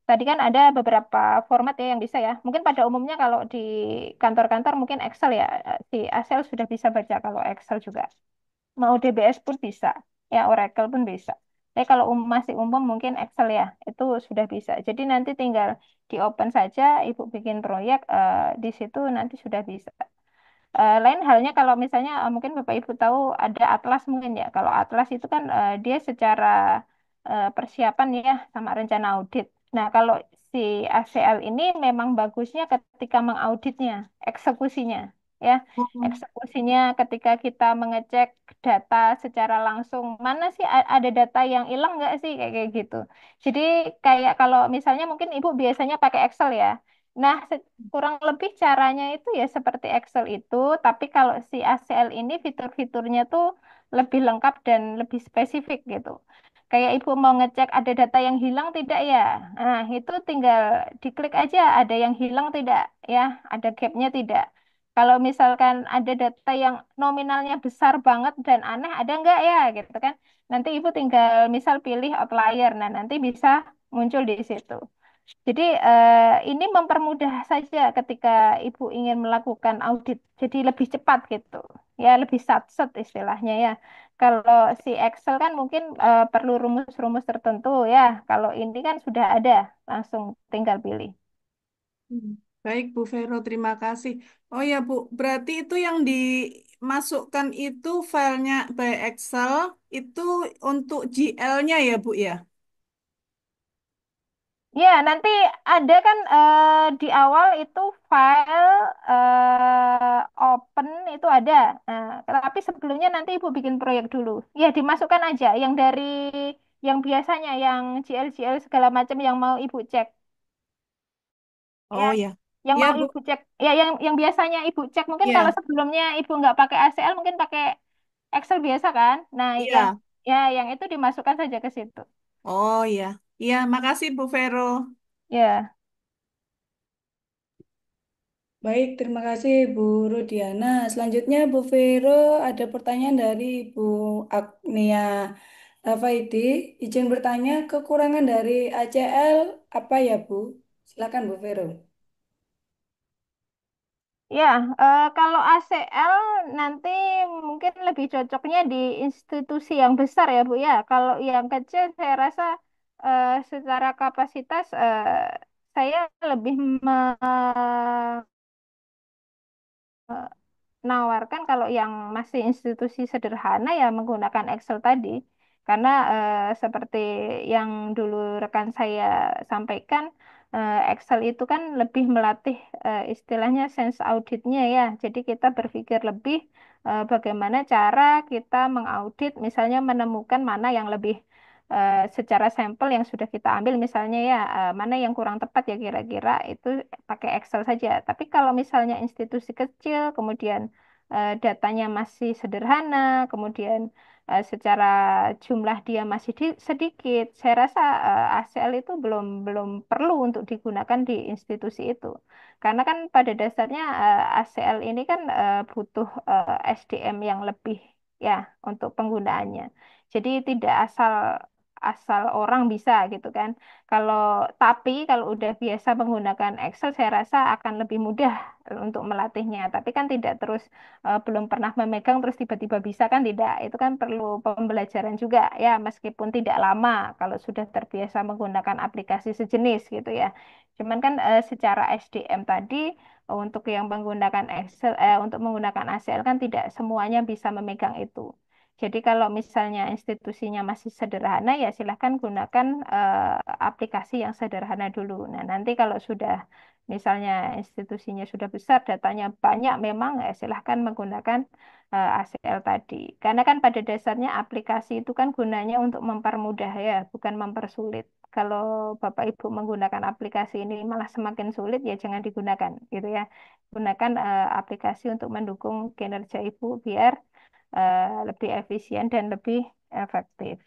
Tadi kan ada beberapa format ya yang bisa ya. Mungkin pada umumnya kalau di kantor-kantor mungkin Excel ya. Si Excel sudah bisa baca kalau Excel juga. Mau DBS pun bisa. Ya Oracle pun bisa. Tapi kalau masih umum mungkin Excel ya. Itu sudah bisa. Jadi nanti tinggal di open saja, Ibu bikin proyek di situ nanti sudah bisa. Lain halnya kalau misalnya mungkin Bapak Ibu tahu ada Atlas mungkin ya. Kalau Atlas itu kan dia secara persiapan ya sama rencana audit. Nah, kalau si ACL ini memang bagusnya ketika mengauditnya, eksekusinya ya. Oh. Eksekusinya ketika kita mengecek data secara langsung, mana sih ada data yang hilang nggak sih kayak kayak gitu. Jadi kayak kalau misalnya mungkin Ibu biasanya pakai Excel ya. Nah, kurang lebih caranya itu ya seperti Excel itu, tapi kalau si ACL ini fitur-fiturnya tuh lebih lengkap dan lebih spesifik gitu. Kayak Ibu mau ngecek ada data yang hilang tidak ya? Nah, itu tinggal diklik aja ada yang hilang tidak ya, ada gapnya tidak. Kalau misalkan ada data yang nominalnya besar banget dan aneh, ada nggak ya gitu kan? Nanti Ibu tinggal misal pilih outlier, nah nanti bisa muncul di situ. Jadi ini mempermudah saja ketika Ibu ingin melakukan audit, jadi lebih cepat gitu, ya lebih satset istilahnya ya. Kalau si Excel kan mungkin perlu rumus-rumus tertentu ya. Kalau ini kan sudah ada, langsung tinggal pilih. Hmm. Baik, Bu Vero, terima kasih. Oh ya, Bu, berarti itu yang dimasukkan itu filenya by Excel itu untuk GL-nya ya, Bu ya? Ya, nanti ada kan di awal itu file open itu ada. Nah, tapi sebelumnya nanti Ibu bikin proyek dulu. Ya, dimasukkan aja yang dari yang biasanya yang GL segala macam yang mau Ibu cek. Ya, Oh ya, yang ya mau Bu. Ibu cek. Ya, yang biasanya Ibu cek mungkin kalau Ya, sebelumnya Ibu nggak pakai ACL mungkin pakai Excel biasa kan. Nah, yang ya. ya yang itu dimasukkan saja ke situ. Oh ya, ya. Makasih Bu Vero. Ya. Baik, terima kasih Bu Rudiana. Selanjutnya Bu Vero ada pertanyaan dari Bu Agnia Rafaidi. Izin bertanya, kekurangan dari ACL apa ya Bu? Silakan Bu Vero. Ya, kalau ACL nanti mungkin lebih cocoknya di institusi yang besar ya Bu ya. Kalau yang kecil saya rasa secara kapasitas saya lebih menawarkan kalau yang masih institusi sederhana ya menggunakan Excel tadi. Karena seperti yang dulu rekan saya sampaikan, Excel itu kan lebih melatih istilahnya sense auditnya ya. Jadi kita berpikir lebih bagaimana cara kita mengaudit, misalnya menemukan mana yang lebih secara sampel yang sudah kita ambil misalnya ya mana yang kurang tepat ya kira-kira itu pakai Excel saja. Tapi kalau misalnya institusi kecil, kemudian datanya masih sederhana, kemudian secara jumlah dia masih sedikit, saya rasa ACL itu belum belum perlu untuk digunakan di institusi itu. Karena kan pada dasarnya ACL ini kan butuh SDM yang lebih ya untuk penggunaannya. Jadi tidak asal asal orang bisa gitu kan. Tapi kalau udah biasa menggunakan Excel, saya rasa akan lebih mudah untuk melatihnya. Tapi kan tidak terus belum pernah memegang terus tiba-tiba bisa kan tidak. Itu kan perlu pembelajaran juga ya, meskipun tidak lama kalau sudah terbiasa menggunakan aplikasi sejenis gitu ya. Cuman kan secara SDM tadi untuk yang menggunakan Excel, untuk menggunakan ACL kan tidak semuanya bisa memegang itu. Jadi kalau misalnya institusinya masih sederhana ya silahkan gunakan aplikasi yang sederhana dulu. Nah nanti kalau sudah misalnya institusinya sudah besar, datanya banyak memang ya silahkan menggunakan ACL tadi. Karena kan pada dasarnya aplikasi itu kan gunanya untuk mempermudah ya, bukan mempersulit. Kalau Bapak Ibu menggunakan aplikasi ini malah semakin sulit ya jangan digunakan gitu ya. Gunakan aplikasi untuk mendukung kinerja Ibu biar lebih efisien dan lebih efektif.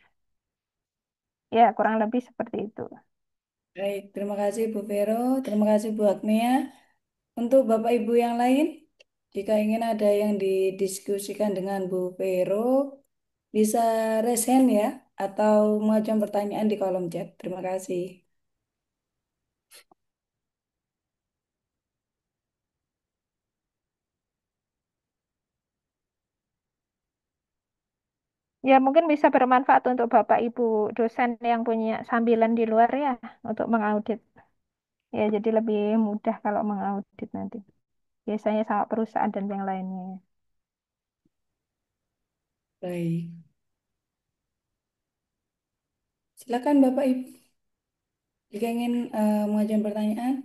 Ya, kurang lebih seperti itu. Baik, terima kasih Bu Vero, terima kasih Bu Agnia. Untuk Bapak Ibu yang lain, jika ingin ada yang didiskusikan dengan Bu Vero, bisa raise hand ya, atau mengajukan pertanyaan di kolom chat. Terima kasih. Ya, mungkin bisa bermanfaat untuk Bapak Ibu dosen yang punya sambilan di luar ya untuk mengaudit. Ya, jadi lebih mudah kalau mengaudit nanti. Biasanya sama perusahaan dan yang lainnya. Baik. Silakan Bapak Ibu jika ingin mengajukan pertanyaan.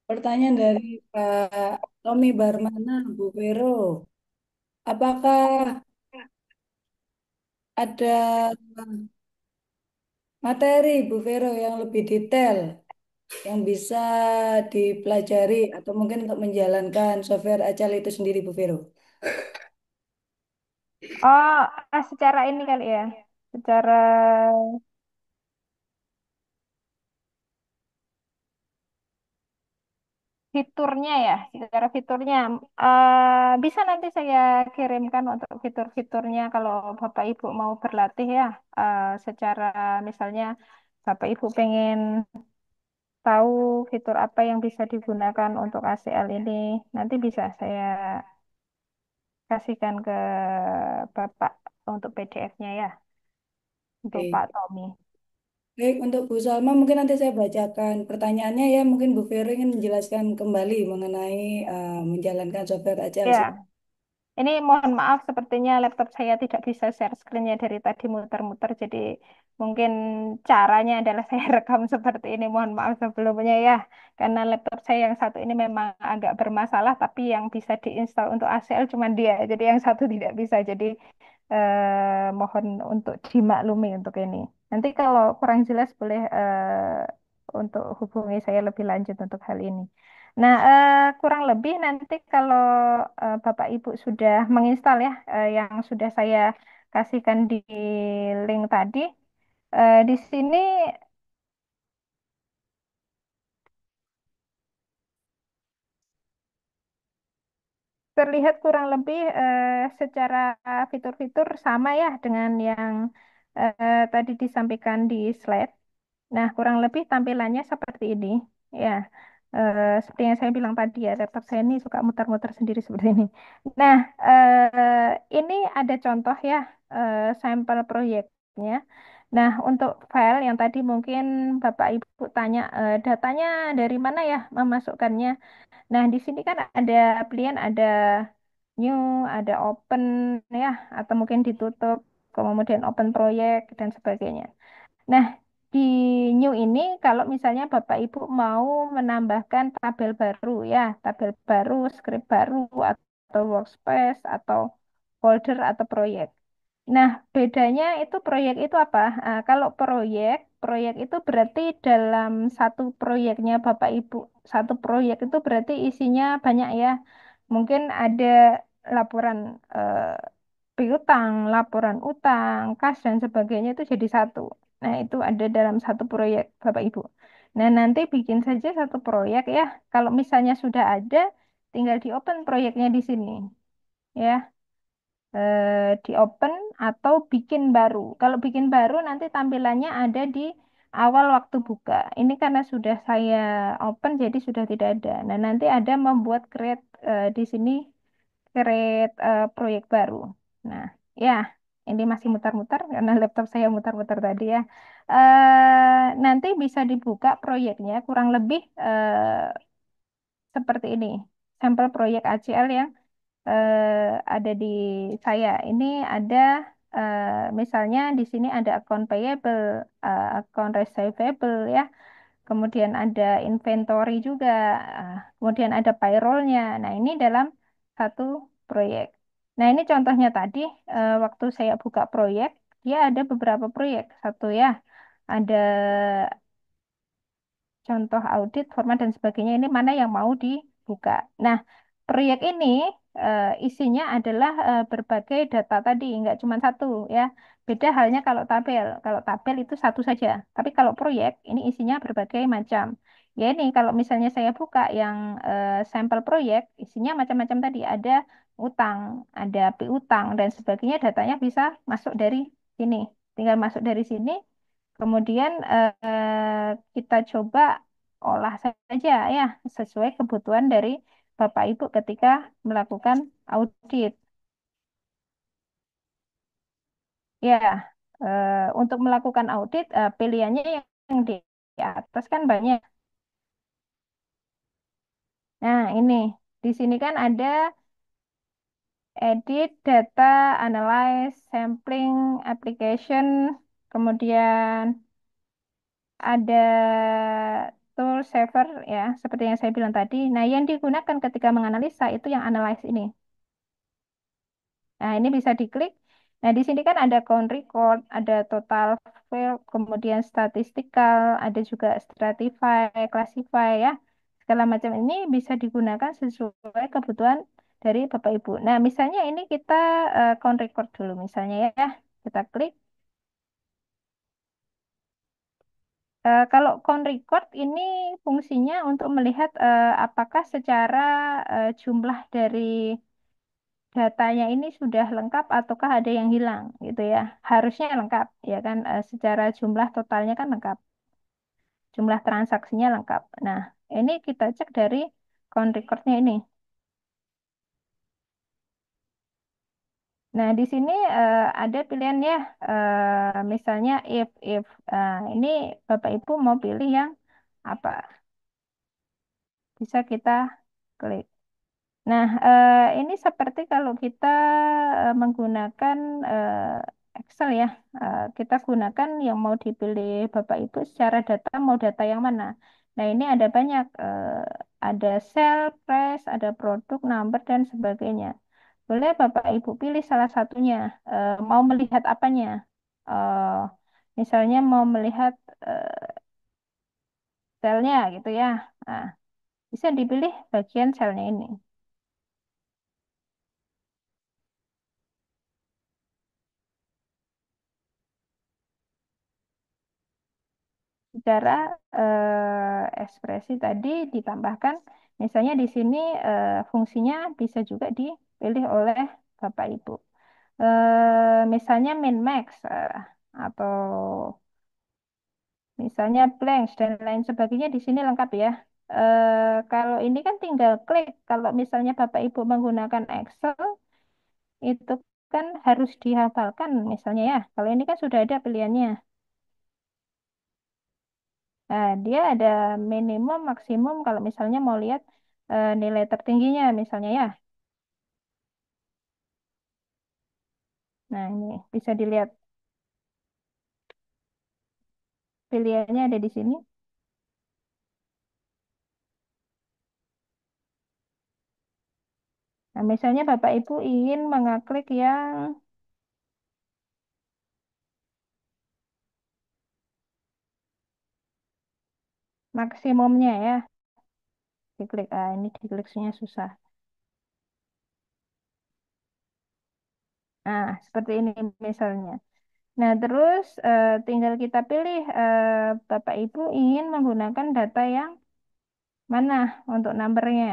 Pertanyaan dari Pak Tommy Barmana, Bu Vero. Apakah ada materi Bu Vero yang lebih detail yang bisa dipelajari atau mungkin untuk menjalankan software Agile itu sendiri Bu Vero? Oh, secara ini kali ya. Secara fiturnya ya, secara fiturnya bisa nanti saya kirimkan untuk fitur-fiturnya kalau Bapak Ibu mau berlatih ya. Secara misalnya Bapak Ibu pengen tahu fitur apa yang bisa digunakan untuk ACL ini, nanti bisa saya kasihkan ke Bapak untuk PDF-nya ya, untuk Oke. Pak Tommy. Baik, untuk Bu Salma mungkin nanti saya bacakan pertanyaannya ya. Mungkin Bu Vero ingin menjelaskan kembali mengenai menjalankan software Agile. Ya. Ini mohon maaf, sepertinya laptop saya tidak bisa share screen-nya dari tadi muter-muter, jadi mungkin caranya adalah saya rekam seperti ini. Mohon maaf sebelumnya ya, karena laptop saya yang satu ini memang agak bermasalah, tapi yang bisa diinstal untuk ACL cuma dia, jadi yang satu tidak bisa. Jadi mohon untuk dimaklumi untuk ini. Nanti kalau kurang jelas boleh untuk hubungi saya lebih lanjut untuk hal ini. Nah, kurang lebih nanti kalau Bapak Ibu sudah menginstal ya, yang sudah saya kasihkan di link tadi, di sini terlihat kurang lebih secara fitur-fitur sama ya dengan yang tadi disampaikan di slide. Nah, kurang lebih tampilannya seperti ini. Ya, seperti yang saya bilang tadi ya, laptop saya ini suka muter-muter sendiri seperti ini. Nah, ini ada contoh ya, sampel proyeknya. Nah, untuk file yang tadi mungkin Bapak Ibu tanya, datanya dari mana ya memasukkannya? Nah, di sini kan ada pilihan, ada new, ada open ya, atau mungkin ditutup, kemudian open project dan sebagainya. Nah, di new ini kalau misalnya Bapak Ibu mau menambahkan tabel baru ya, tabel baru, script baru atau workspace atau folder atau proyek. Nah, bedanya itu proyek itu apa? Kalau proyek, proyek itu berarti dalam satu proyeknya Bapak Ibu. Satu proyek itu berarti isinya banyak ya. Mungkin ada laporan piutang, laporan utang, kas dan sebagainya itu jadi satu. Nah, itu ada dalam satu proyek Bapak Ibu. Nah, nanti bikin saja satu proyek ya. Kalau misalnya sudah ada, tinggal di open proyeknya di sini ya, di open atau bikin baru. Kalau bikin baru nanti tampilannya ada di awal waktu buka. Ini karena sudah saya open jadi sudah tidak ada. Nah, nanti ada membuat create di sini create proyek baru. Nah, ya ini masih mutar-mutar karena laptop saya mutar-mutar tadi ya. Nanti bisa dibuka proyeknya kurang lebih seperti ini. sampel proyek ACL yang ada di saya. Ini ada eh, misalnya di sini ada account payable, account receivable ya. Kemudian ada inventory juga, kemudian ada payrollnya. Nah, ini dalam satu proyek. Nah, ini contohnya tadi waktu saya buka proyek, dia ada beberapa proyek. Satu ya, ada contoh audit, format dan sebagainya ini mana yang mau dibuka. Nah, proyek ini isinya adalah berbagai data tadi, nggak cuma satu ya. Beda halnya kalau tabel. Kalau tabel itu satu saja. Tapi kalau proyek ini isinya berbagai macam. Ya ini kalau misalnya saya buka yang sampel proyek, isinya macam-macam tadi. Ada utang, ada piutang dan sebagainya. Datanya bisa masuk dari sini. Tinggal masuk dari sini. Kemudian kita coba olah saja ya sesuai kebutuhan dari Bapak Ibu ketika melakukan audit. Ya, untuk melakukan audit pilihannya yang di atas kan banyak. Nah, ini di sini kan ada edit, data, analyze, sampling, application, kemudian ada tool saver ya, seperti yang saya bilang tadi. Nah, yang digunakan ketika menganalisa itu yang analyze ini. Nah, ini bisa diklik. Nah, di sini kan ada count record, ada total file, kemudian statistical, ada juga stratify, classify ya. Segala macam ini bisa digunakan sesuai kebutuhan dari Bapak Ibu. Nah, misalnya ini kita count record dulu misalnya ya. Kita klik. Kalau count record ini fungsinya untuk melihat apakah secara jumlah dari datanya ini sudah lengkap ataukah ada yang hilang gitu ya. Harusnya lengkap ya kan. Secara jumlah totalnya kan lengkap. Jumlah transaksinya lengkap. Nah, ini kita cek dari count recordnya ini. Nah, di sini ada pilihannya misalnya if ini Bapak Ibu mau pilih yang apa? Bisa kita klik. Nah, ini seperti kalau kita menggunakan Excel ya, kita gunakan yang mau dipilih Bapak Ibu secara data, mau data yang mana. Nah, ini ada banyak, ada sell, price, ada produk, number, dan sebagainya. Boleh Bapak Ibu pilih salah satunya, mau melihat apanya. Eh, Misalnya mau melihat selnya gitu ya. Nah, bisa dipilih bagian selnya ini. Secara ekspresi tadi ditambahkan, misalnya di sini fungsinya bisa juga dipilih oleh Bapak Ibu. Misalnya min max atau misalnya blanks dan lain sebagainya di sini lengkap ya. Kalau ini kan tinggal klik. Kalau misalnya Bapak Ibu menggunakan Excel itu kan harus dihafalkan misalnya ya. Kalau ini kan sudah ada pilihannya. Nah, dia ada minimum, maksimum kalau misalnya mau lihat nilai tertingginya misalnya ya. Nah, ini bisa dilihat pilihannya ada di sini. Nah, misalnya Bapak Ibu ingin mengaklik yang maksimumnya ya. Diklik, ini dikliknya susah. Nah, seperti ini misalnya. Nah, terus tinggal kita pilih Bapak Ibu ingin menggunakan data yang mana untuk numbernya.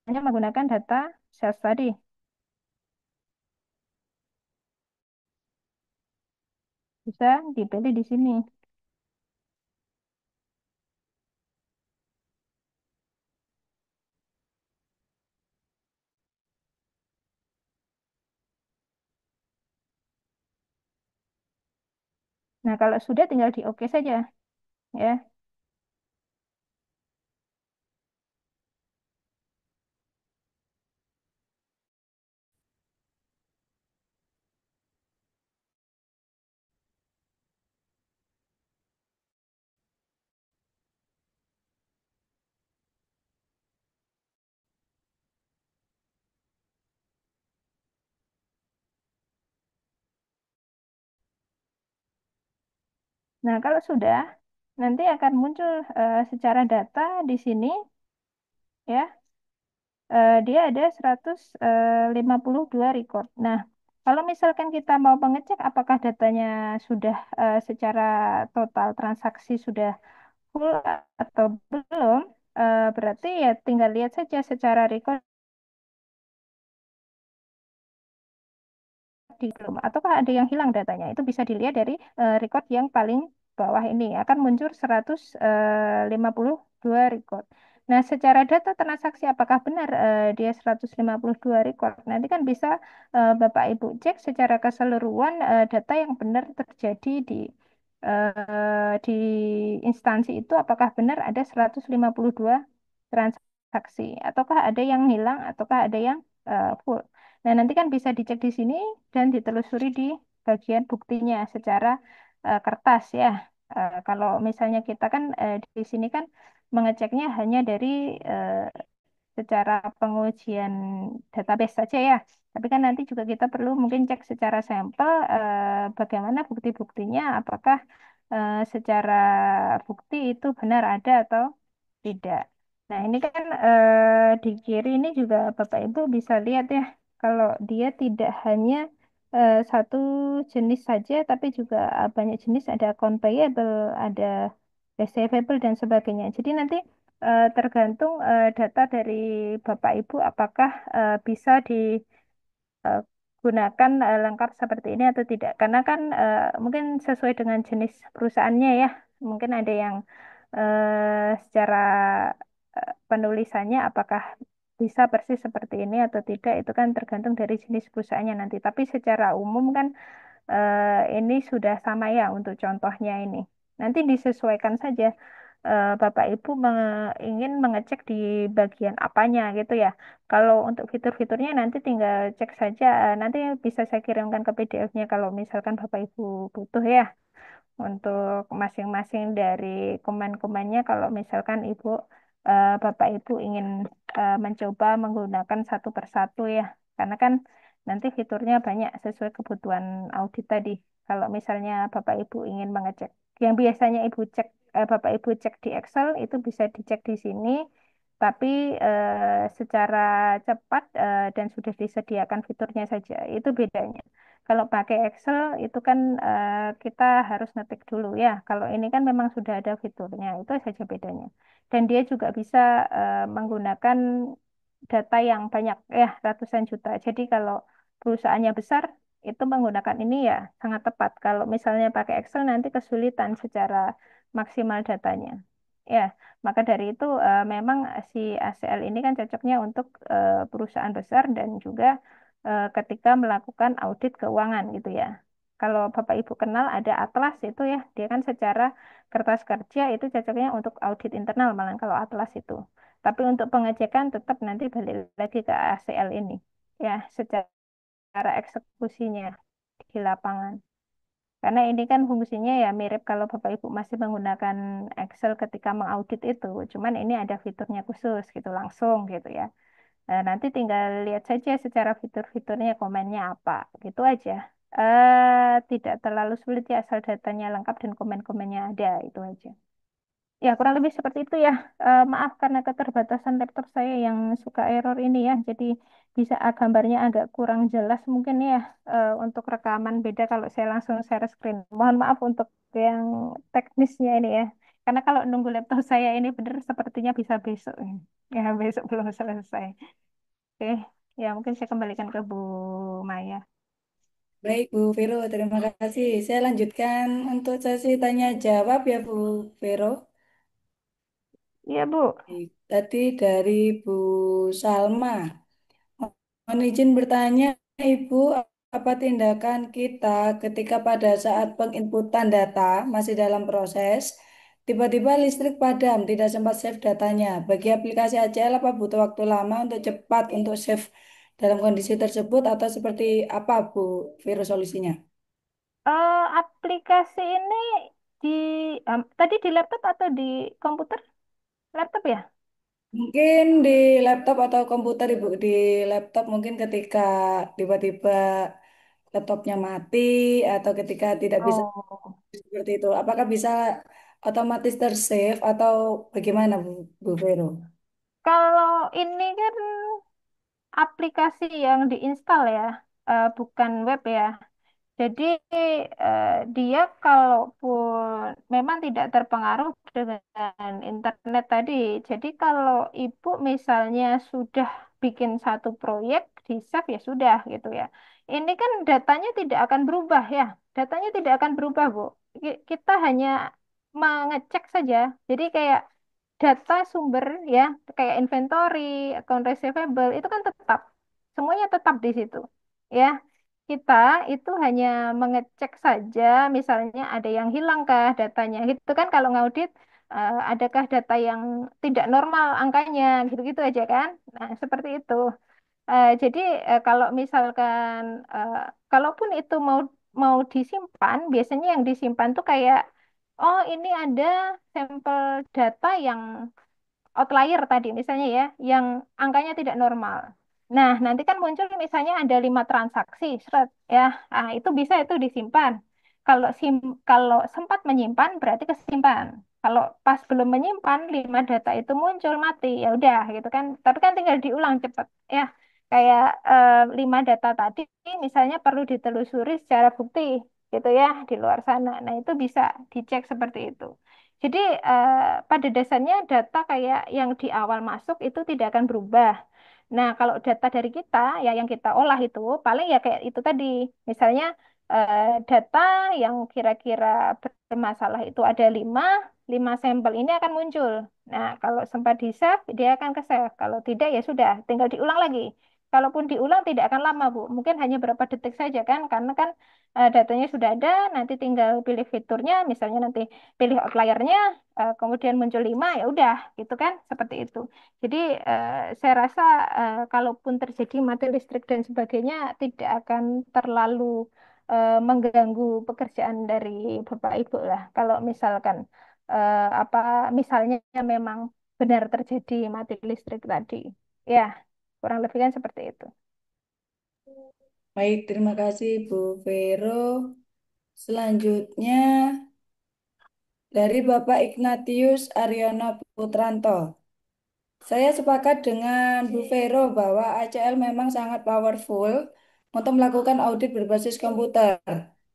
Hanya menggunakan data sales tadi. Bisa dipilih di sini. Nah, kalau sudah tinggal di oke saja ya. Nah, kalau sudah nanti akan muncul secara data di sini ya. Dia ada 152 record. Nah, kalau misalkan kita mau mengecek apakah datanya sudah secara total transaksi sudah full atau belum, berarti ya tinggal lihat saja secara record di belum ataukah ada yang hilang datanya. Itu bisa dilihat dari record yang paling bawah ini akan muncul 152 record. Nah, secara data transaksi apakah benar dia 152 record? Nanti kan bisa Bapak Ibu cek secara keseluruhan data yang benar terjadi di instansi itu apakah benar ada 152 transaksi ataukah ada yang hilang ataukah ada yang full. Nah, nanti kan bisa dicek di sini dan ditelusuri di bagian buktinya secara kertas ya. Kalau misalnya kita kan di sini kan mengeceknya hanya dari eh, secara pengujian database saja ya. Tapi kan nanti juga kita perlu mungkin cek secara sampel bagaimana bukti-buktinya, apakah secara bukti itu benar ada atau tidak. Nah, ini kan di kiri ini juga Bapak Ibu bisa lihat ya, kalau dia tidak hanya satu jenis saja, tapi juga banyak jenis, ada account payable, ada receivable, dan sebagainya. Jadi nanti tergantung data dari Bapak Ibu apakah bisa digunakan lengkap seperti ini atau tidak. Karena kan mungkin sesuai dengan jenis perusahaannya ya. Mungkin ada yang secara penulisannya apakah bisa persis seperti ini atau tidak itu kan tergantung dari jenis perusahaannya nanti. Tapi secara umum kan ini sudah sama ya untuk contohnya ini. Nanti disesuaikan saja Bapak Ibu ingin mengecek di bagian apanya gitu ya. Kalau untuk fitur-fiturnya nanti tinggal cek saja. Nanti bisa saya kirimkan ke PDF-nya kalau misalkan Bapak Ibu butuh ya untuk masing-masing dari komen-komennya kalau misalkan Bapak Ibu ingin mencoba menggunakan satu persatu ya karena kan nanti fiturnya banyak sesuai kebutuhan audit tadi kalau misalnya Bapak Ibu ingin mengecek yang biasanya Bapak Ibu cek di Excel itu bisa dicek di sini tapi secara cepat dan sudah disediakan fiturnya saja itu bedanya. Kalau pakai Excel itu kan kita harus ngetik dulu ya. Kalau ini kan memang sudah ada fiturnya, itu saja bedanya. Dan dia juga bisa menggunakan data yang banyak, ya ratusan juta. Jadi kalau perusahaannya besar, itu menggunakan ini ya sangat tepat. Kalau misalnya pakai Excel nanti kesulitan secara maksimal datanya. Ya, maka dari itu memang si ACL ini kan cocoknya untuk perusahaan besar dan juga ketika melakukan audit keuangan gitu ya. Kalau Bapak Ibu kenal ada Atlas itu ya, dia kan secara kertas kerja itu cocoknya untuk audit internal malah kalau Atlas itu. Tapi untuk pengecekan tetap nanti balik lagi ke ACL ini ya secara eksekusinya di lapangan. Karena ini kan fungsinya ya mirip kalau Bapak Ibu masih menggunakan Excel ketika mengaudit itu. Cuman ini ada fiturnya khusus gitu langsung gitu ya. Nah, nanti tinggal lihat saja secara fitur-fiturnya komennya apa. Gitu aja. Tidak terlalu sulit ya asal datanya lengkap dan komen-komennya ada. Itu aja. Ya, kurang lebih seperti itu ya. Maaf karena keterbatasan laptop saya yang suka error ini ya. Jadi bisa gambarnya agak kurang jelas mungkin ya untuk rekaman beda kalau saya langsung share screen. Mohon maaf untuk yang teknisnya ini ya. Karena kalau nunggu laptop saya ini bener sepertinya bisa besok. Ya, besok belum selesai. Oke, ya mungkin saya kembalikan ke Bu Maya. Baik, Bu Vero, terima kasih. Saya lanjutkan untuk sesi tanya jawab ya, Bu Vero. Iya, Bu. Tadi dari Bu Salma. Mohon izin bertanya, Ibu, apa tindakan kita ketika pada saat penginputan data masih dalam proses, tiba-tiba listrik padam, tidak sempat save datanya. Bagi aplikasi ACL apa butuh waktu lama untuk cepat untuk save dalam kondisi tersebut atau seperti apa Bu Vero solusinya? Aplikasi ini di tadi di laptop atau di komputer? Laptop ya? Mungkin di laptop atau komputer Ibu, di laptop mungkin ketika tiba-tiba laptopnya mati atau ketika tidak bisa Oh. seperti itu. Apakah bisa otomatis tersave atau bagaimana Bu Vero? Kalau ini kan aplikasi yang diinstal ya, bukan web ya. Jadi dia kalaupun memang tidak terpengaruh dengan internet tadi. Jadi kalau ibu misalnya sudah bikin satu proyek di save ya sudah gitu ya. Ini kan datanya tidak akan berubah ya. Datanya tidak akan berubah, Bu. Kita hanya mengecek saja. Jadi kayak data sumber ya, kayak inventory, account receivable itu kan tetap. Semuanya tetap di situ. Ya, kita itu hanya mengecek saja, misalnya ada yang hilangkah datanya. Itu kan kalau ngaudit, adakah data yang tidak normal angkanya, gitu-gitu aja kan. Nah, seperti itu. Jadi kalau misalkan, eh, kalaupun itu mau mau disimpan, biasanya yang disimpan tuh kayak, oh ini ada sampel data yang outlier tadi misalnya ya, yang angkanya tidak normal. Nah, nanti kan muncul misalnya ada 5 transaksi, seret, ya, itu bisa itu disimpan. Kalau sempat menyimpan berarti kesimpan. Kalau pas belum menyimpan 5 data itu muncul mati, ya udah gitu kan. Tapi kan tinggal diulang cepat, ya. Kayak 5 data tadi misalnya perlu ditelusuri secara bukti, gitu ya di luar sana. Nah, itu bisa dicek seperti itu. Jadi pada dasarnya data kayak yang di awal masuk itu tidak akan berubah. Nah, kalau data dari kita ya yang kita olah itu paling ya kayak itu tadi. Misalnya data yang kira-kira bermasalah itu ada 5 sampel ini akan muncul. Nah, kalau sempat di save dia akan ke save. Kalau tidak ya sudah, tinggal diulang lagi. Kalaupun diulang tidak akan lama, Bu. Mungkin hanya berapa detik saja kan, karena kan datanya sudah ada, nanti tinggal pilih fiturnya, misalnya nanti pilih outliernya, kemudian muncul 5, ya udah, gitu kan, seperti itu. Jadi saya rasa kalaupun terjadi mati listrik dan sebagainya, tidak akan terlalu mengganggu pekerjaan dari Bapak Ibu lah. Kalau misalkan apa, misalnya memang benar terjadi mati listrik tadi, ya kurang lebih kan seperti itu. Baik, terima kasih Bu Vero. Selanjutnya dari Bapak Ignatius Aryono Putranto. Saya sepakat dengan Bu Vero bahwa ACL memang sangat powerful untuk melakukan audit berbasis komputer.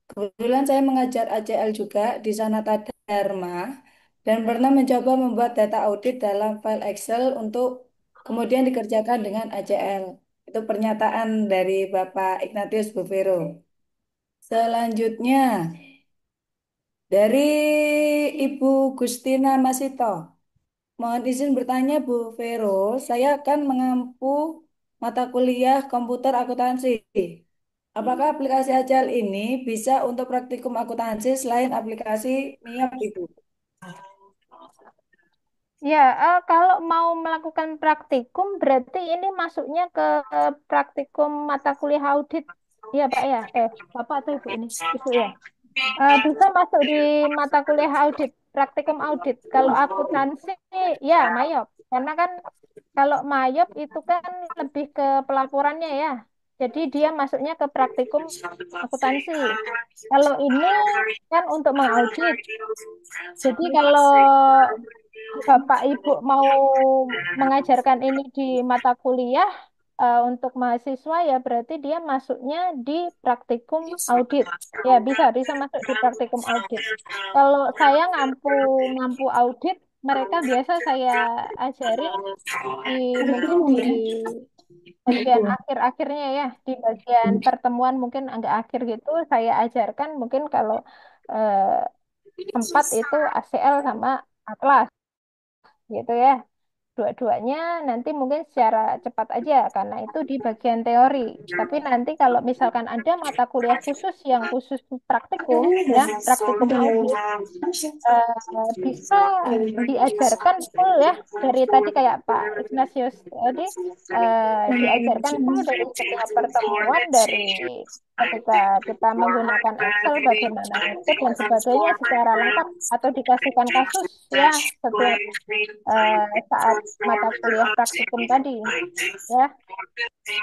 Kebetulan saya mengajar ACL juga di Sanata Dharma dan pernah mencoba membuat data audit dalam file Excel untuk kemudian dikerjakan dengan ACL. Itu pernyataan dari Bapak Ignatius Bu Vero. Selanjutnya dari Ibu Gustina Masito. Mohon izin bertanya Bu Vero, saya akan mengampu mata kuliah komputer akuntansi. Apakah aplikasi Agile ini bisa untuk praktikum akuntansi selain aplikasi MIAP itu? Ya, kalau mau melakukan praktikum berarti ini masuknya ke praktikum mata kuliah audit. Iya, Pak ya. Bapak atau Ibu ini? Ibu ya. Bisa masuk di mata kuliah audit, praktikum audit. Kalau akuntansi, ya Mayop. Karena kan kalau Mayop itu kan lebih ke pelaporannya ya. Jadi dia masuknya ke praktikum akuntansi. Kalau ini kan untuk mengaudit. Jadi kalau Bapak Ibu mau mengajarkan ini di mata kuliah untuk mahasiswa ya berarti dia masuknya di praktikum audit. Ya bisa masuk di praktikum audit. Kalau saya ngampu ngampu audit, mereka biasa saya ajarin di mungkin di bagian akhir-akhirnya ya, di bagian pertemuan mungkin agak akhir gitu saya ajarkan mungkin kalau eh, sempat itu ACL sama Atlas gitu ya. dua-duanya nanti mungkin secara cepat aja karena itu di bagian teori. Tapi nanti kalau misalkan ada mata kuliah khusus yang khusus praktikum, ya praktikum audit, bisa diajarkan full ya dari tadi kayak Pak Ignatius tadi, diajarkan full dari setiap pertemuan dari ketika kita menggunakan Excel bagaimana ngetik dan sebagainya secara lengkap atau dikasihkan kasus ya setiap eh, saat mata kuliah praktikum tadi ya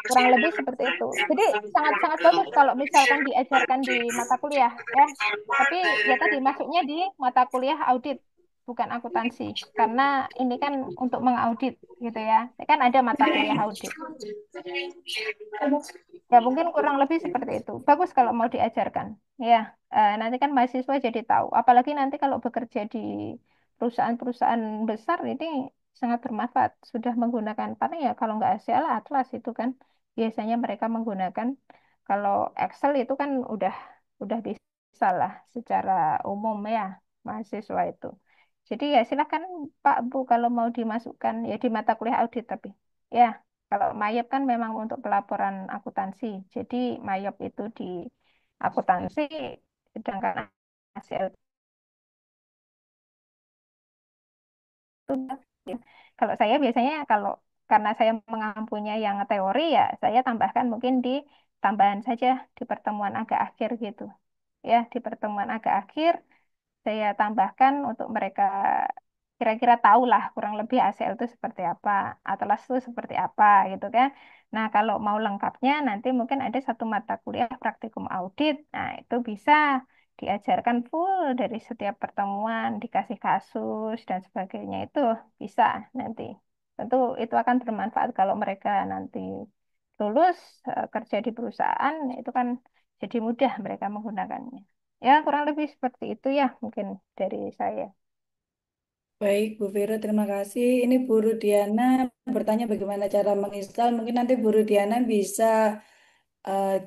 kurang lebih seperti itu. Jadi sangat-sangat bagus kalau misalkan diajarkan di mata kuliah ya. Tapi ya tadi masuknya di mata kuliah audit bukan akuntansi karena ini kan untuk mengaudit gitu ya. Kan ada mata kuliah audit. Ya mungkin kurang lebih seperti itu. Bagus kalau mau diajarkan. Ya, nanti kan mahasiswa jadi tahu. Apalagi nanti kalau bekerja di perusahaan-perusahaan besar ini sangat bermanfaat. Sudah menggunakan paling ya kalau nggak ACL Atlas itu kan biasanya mereka menggunakan. Kalau Excel itu kan udah bisa lah secara umum ya mahasiswa itu. Jadi ya silakan Pak Bu kalau mau dimasukkan ya di mata kuliah audit tapi ya. Kalau MAYOB kan memang untuk pelaporan akuntansi. Jadi MAYOB itu di akuntansi, sedangkan ACL itu kalau saya biasanya kalau karena saya mengampunya yang teori ya saya tambahkan mungkin di tambahan saja di pertemuan agak akhir gitu. Ya, di pertemuan agak akhir saya tambahkan untuk mereka kira-kira tahu lah kurang lebih ACL itu seperti apa, Atlas itu seperti apa gitu kan. Nah, kalau mau lengkapnya nanti mungkin ada satu mata kuliah praktikum audit. Nah, itu bisa diajarkan full dari setiap pertemuan, dikasih kasus dan sebagainya itu bisa nanti. Tentu itu akan bermanfaat kalau mereka nanti lulus kerja di perusahaan, itu kan jadi mudah mereka menggunakannya. Ya, kurang lebih seperti itu ya mungkin dari saya. Baik, Bu Vero, terima kasih. Ini Bu Rudiana bertanya bagaimana cara menginstal. Mungkin nanti Bu Rudiana bisa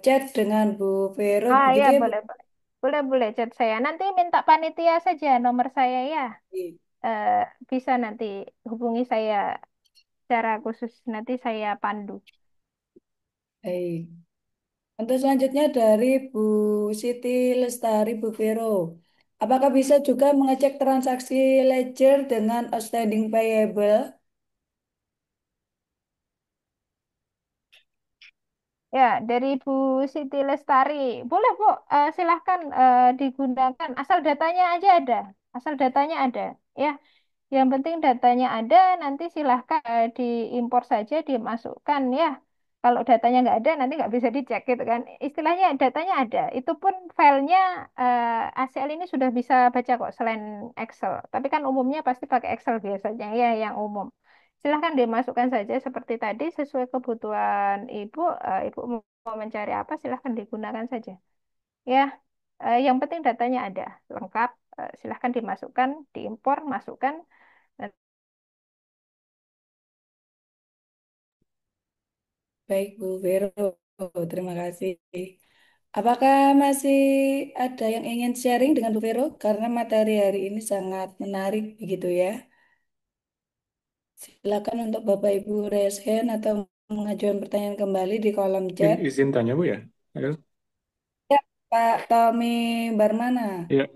chat dengan Bu Vero, Ah ya, begitu ya, Bu? boleh, boleh. Boleh, boleh chat saya. Nanti minta panitia saja nomor saya ya. Eh, Bisa nanti hubungi saya secara khusus. Nanti saya pandu. Baik. Untuk selanjutnya dari Bu Siti Lestari, Bu Vero. Apakah bisa juga mengecek transaksi ledger dengan outstanding payable? Ya, dari Bu Siti Lestari. Boleh, Bu. Silahkan digunakan. Asal datanya aja ada. Asal datanya ada. Ya, yang penting datanya ada, nanti silahkan diimpor saja, dimasukkan ya. Kalau datanya nggak ada, nanti nggak bisa dicek gitu kan. Istilahnya datanya ada. Itu pun filenya ACL ini sudah bisa baca kok selain Excel. Tapi kan umumnya pasti pakai Excel biasanya ya yang umum. Silahkan dimasukkan saja seperti tadi sesuai kebutuhan Ibu. Ibu mau mencari apa, silahkan digunakan saja. Ya, yang penting datanya ada, lengkap. Silahkan dimasukkan, diimpor, masukkan. Baik, Bu Vero. Terima kasih. Apakah masih ada yang ingin sharing dengan Bu Vero? Karena materi hari ini sangat menarik, begitu ya. Silakan untuk Bapak Ibu raise hand atau mengajukan pertanyaan kembali di kolom chat. Izin tanya Bu ya. Halo. Ya, Pak Tommy Barmana. Ya,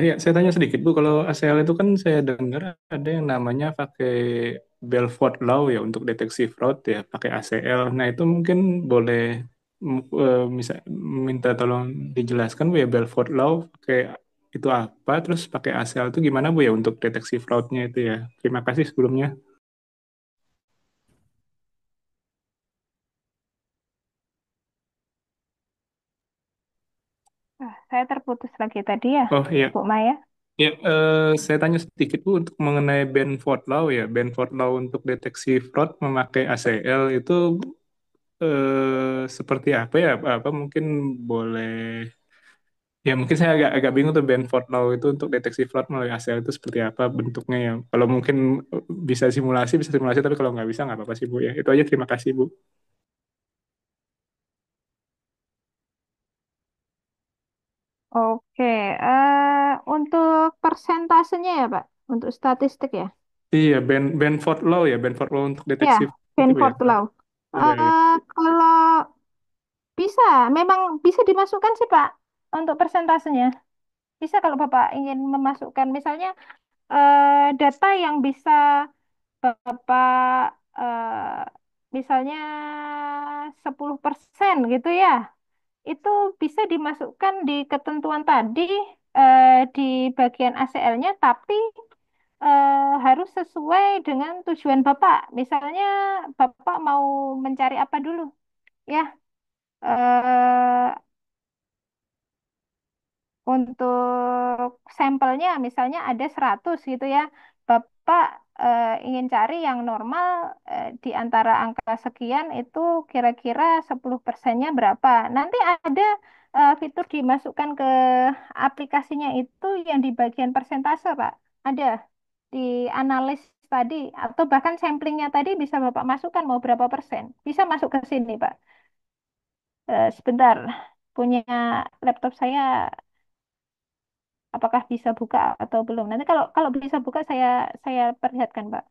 ya, saya tanya sedikit Bu. Kalau ACL itu kan saya dengar ada yang namanya pakai Belfort Law ya untuk deteksi fraud ya, pakai ACL. Nah itu mungkin boleh bisa minta tolong dijelaskan Bu ya Belfort Law pakai itu apa, terus pakai ACL itu gimana Bu ya untuk deteksi fraudnya itu ya. Terima kasih sebelumnya. Saya terputus lagi tadi ya, Oh iya. Bu Maya. Ya, saya tanya sedikit Bu untuk mengenai Benford Law ya. Benford Law untuk deteksi fraud memakai ACL itu seperti apa ya? Apa mungkin boleh ya mungkin saya agak bingung tuh Benford Law itu untuk deteksi fraud melalui ACL itu seperti apa bentuknya ya. Kalau mungkin bisa simulasi tapi kalau nggak bisa nggak apa-apa sih Bu ya. Itu aja terima kasih Bu. Oke, untuk persentasenya ya Pak, untuk statistik ya. Iya, Benford Law ya, Benford Law untuk Ya, deteksi itu Bu ya. Benford Law. Iya, iya. Kalau bisa, memang bisa dimasukkan sih Pak untuk persentasenya. Bisa kalau Bapak ingin memasukkan misalnya data yang bisa Bapak misalnya 10% gitu ya. Itu bisa dimasukkan di ketentuan tadi di bagian ACL-nya, tapi harus sesuai dengan tujuan Bapak. Misalnya Bapak mau mencari apa dulu, ya? eh, Untuk sampelnya misalnya ada 100 gitu ya. Bapak ingin cari yang normal di antara angka sekian itu kira-kira 10%-nya berapa. Nanti ada fitur dimasukkan ke aplikasinya itu yang di bagian persentase, Pak. Ada di analis tadi atau bahkan samplingnya tadi bisa Bapak masukkan mau berapa persen. Bisa masuk ke sini, Pak. Sebentar. Punya laptop saya apakah bisa buka atau belum. Nanti kalau kalau bisa buka saya perlihatkan, Pak.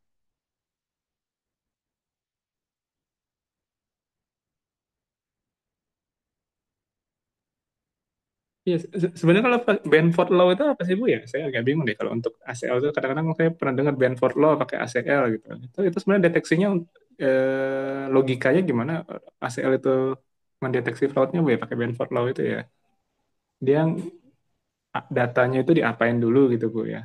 Iya, sebenarnya kalau Benford Law itu apa sih Bu ya? Saya agak bingung deh kalau untuk ACL itu kadang-kadang saya pernah dengar Benford Law pakai ACL gitu. Itu sebenarnya deteksinya logikanya gimana ACL itu mendeteksi fraudnya Bu ya pakai Benford Law itu ya. Dia datanya itu diapain dulu gitu Bu ya.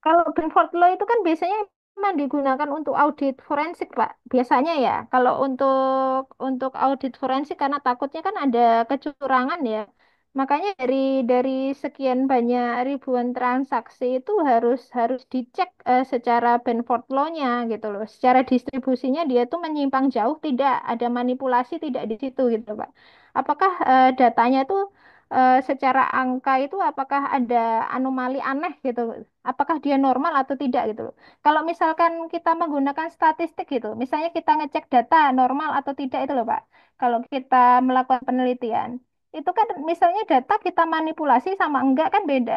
Kalau Brentford Law itu kan biasanya memang digunakan untuk audit forensik, Pak. Biasanya ya. Kalau untuk audit forensik karena takutnya kan ada kecurangan ya. Makanya dari sekian banyak ribuan transaksi itu harus harus dicek secara Brentford Law-nya gitu loh. Secara distribusinya dia tuh menyimpang jauh, tidak ada manipulasi tidak di situ gitu, Pak. Apakah datanya tuh secara angka itu apakah ada anomali aneh gitu? Apakah dia normal atau tidak gitu loh. Kalau misalkan kita menggunakan statistik gitu, misalnya kita ngecek data normal atau tidak itu loh Pak. Kalau kita melakukan penelitian, itu kan misalnya data kita manipulasi sama enggak kan beda.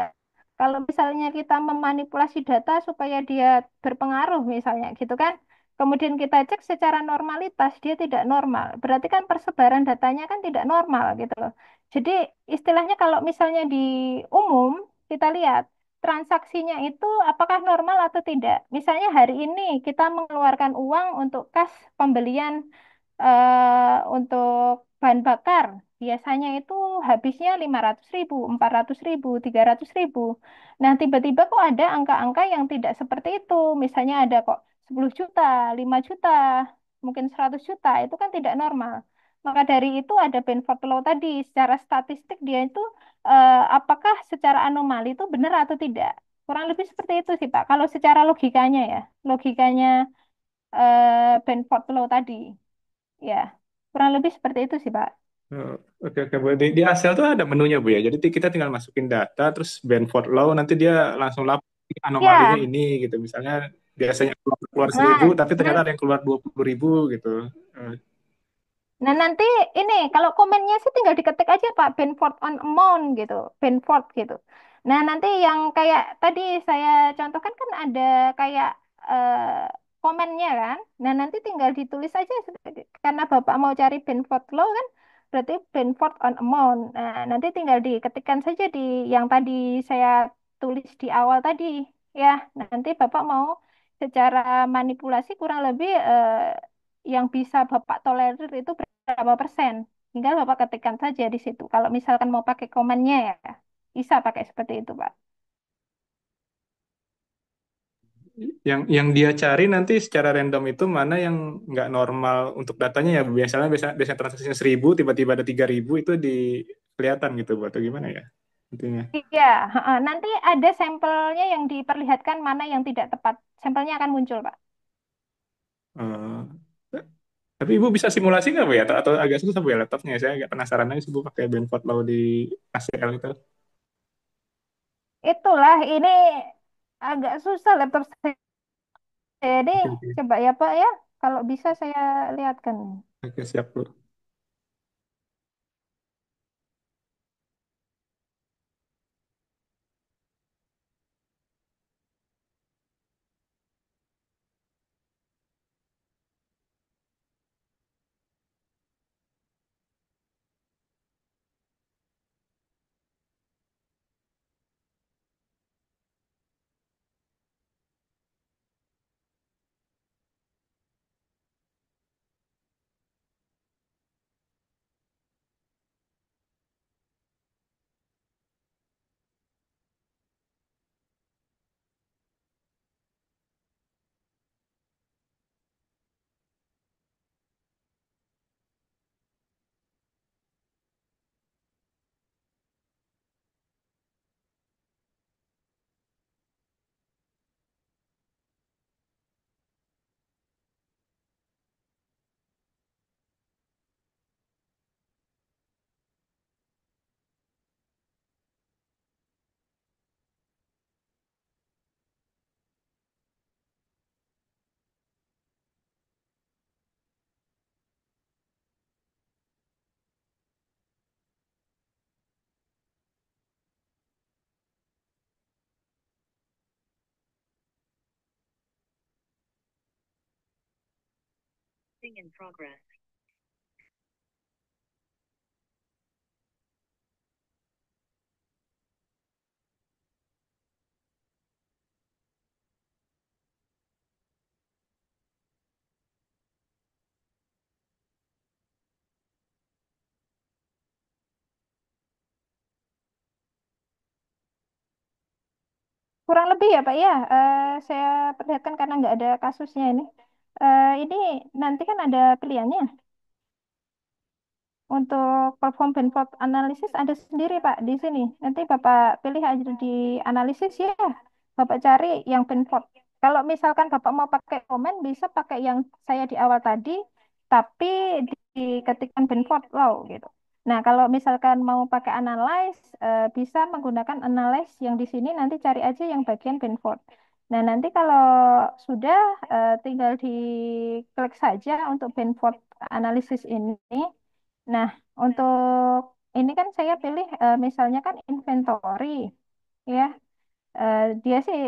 Kalau misalnya kita memanipulasi data supaya dia berpengaruh misalnya gitu kan, kemudian kita cek secara normalitas dia tidak normal, berarti kan persebaran datanya kan tidak normal gitu loh. Jadi istilahnya kalau misalnya di umum kita lihat transaksinya itu apakah normal atau tidak. Misalnya hari ini kita mengeluarkan uang untuk kas pembelian untuk bahan bakar. Biasanya itu habisnya 500.000, 400.000, 300.000. Nah, tiba-tiba kok ada angka-angka yang tidak seperti itu. Misalnya ada kok 10 juta, 5 juta, mungkin 100 juta. Itu kan tidak normal. Maka dari itu ada Benford Law tadi. Secara statistik dia itu apakah secara anomali itu benar atau tidak. Kurang lebih seperti itu sih Pak. Kalau secara logikanya ya, logikanya Benford Law tadi, ya kurang lebih seperti itu sih Pak. Oh, oke, oke Bu. Di ACL tuh ada menunya Bu ya. Jadi kita tinggal masukin data, terus Benford Law nanti dia langsung lapor anomalinya Ya, ini gitu. Misalnya biasanya keluar 1.000, nah, tapi ternyata nan- ada yang keluar 20.000 gitu. Eh, nah, nanti ini kalau komennya sih tinggal diketik aja Pak Benford on amount gitu, Benford gitu. Nah nanti yang kayak tadi saya contohkan kan ada kayak komennya kan. Nah nanti tinggal ditulis aja karena Bapak mau cari Benford Law kan, berarti Benford on amount. Nah nanti tinggal diketikkan saja di yang tadi saya tulis di awal tadi ya. Nanti Bapak mau secara manipulasi kurang lebih yang bisa Bapak tolerir itu berapa persen. Tinggal Bapak ketikkan saja di situ. Kalau misalkan mau pakai komennya ya, bisa pakai seperti itu, Pak. yang dia cari nanti secara random itu mana yang nggak normal untuk datanya ya. Biasanya transaksinya 1.000, tiba-tiba ada 3.000 itu di kelihatan gitu Bu, atau gimana ya intinya. Iya, heeh. Nanti ada sampelnya yang diperlihatkan mana yang tidak tepat. Sampelnya akan muncul, Pak. Eh, tapi Ibu bisa simulasi nggak Bu ya? Atau agak susah Bu ya laptopnya? Saya agak penasaran aja sih Bu pakai Benford Law di ACL itu. Itulah, ini agak susah laptop saya ini. Oke, oke. Coba ya, Pak ya. Kalau bisa saya lihatkan. Oke, siap Bu. Kurang lebih ya Pak ya, saya perlihatkan karena nggak ada kasusnya ini. Ini nanti kan ada pilihannya. Untuk perform benefit analysis ada sendiri Pak di sini. Nanti Bapak pilih aja di analisis ya. Bapak cari yang benefit. Kalau misalkan Bapak mau pakai komen bisa pakai yang saya di awal tadi, tapi diketikkan benefit wow gitu. Nah, kalau misalkan mau pakai analyze, bisa menggunakan analyze yang di sini nanti cari aja yang bagian benefit. Nah, nanti kalau sudah tinggal diklik saja untuk benefit analisis ini. Nah, untuk ini kan saya pilih misalnya kan inventory ya. Dia sih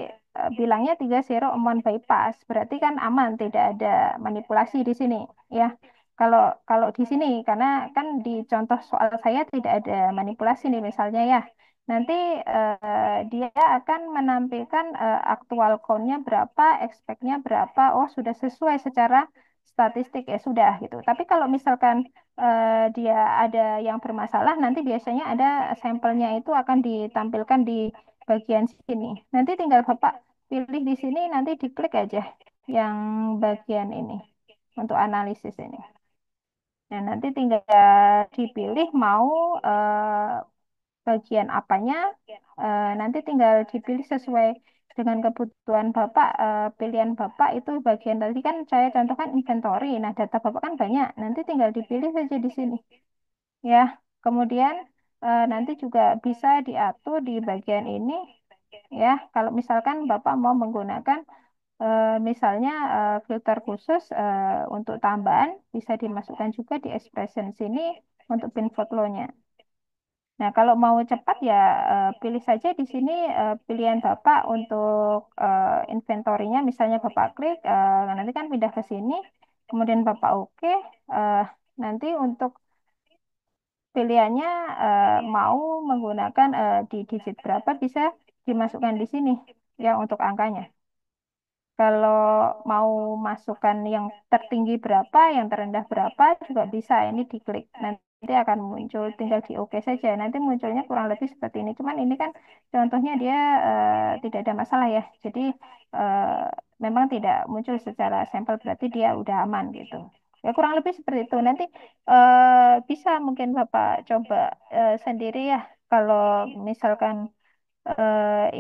bilangnya 30 amount bypass, berarti kan aman, tidak ada manipulasi di sini ya. Kalau kalau di sini karena kan di contoh soal saya tidak ada manipulasi nih misalnya ya. Nanti dia akan menampilkan aktual count-nya berapa, expect-nya berapa. Oh, sudah sesuai secara statistik ya sudah gitu. Tapi kalau misalkan dia ada yang bermasalah, nanti biasanya ada sampelnya itu akan ditampilkan di bagian sini. Nanti tinggal Bapak pilih di sini, nanti diklik aja yang bagian ini untuk analisis ini. Nah, nanti tinggal dipilih mau bagian apanya, nanti tinggal dipilih sesuai dengan kebutuhan Bapak, pilihan Bapak itu bagian tadi kan saya contohkan inventory. Nah, data Bapak kan banyak, nanti tinggal dipilih saja di sini. Ya, kemudian nanti juga bisa diatur di bagian ini ya. Kalau misalkan Bapak mau menggunakan misalnya filter khusus untuk tambahan bisa dimasukkan juga di expression sini untuk pin flow-nya. Nah, kalau mau cepat ya pilih saja di sini pilihan Bapak untuk inventory-nya misalnya Bapak klik nanti kan pindah ke sini kemudian Bapak oke eh, nanti untuk pilihannya mau menggunakan di digit berapa bisa dimasukkan di sini ya untuk angkanya. Kalau mau masukkan yang tertinggi berapa, yang terendah berapa juga bisa. Ini diklik nanti akan muncul, tinggal di oke saja. Nanti munculnya kurang lebih seperti ini. Cuman ini kan contohnya dia tidak ada masalah ya. Jadi eh, memang tidak muncul secara sampel berarti dia udah aman gitu. Ya kurang lebih seperti itu. Nanti bisa mungkin Bapak coba sendiri ya. Kalau misalkan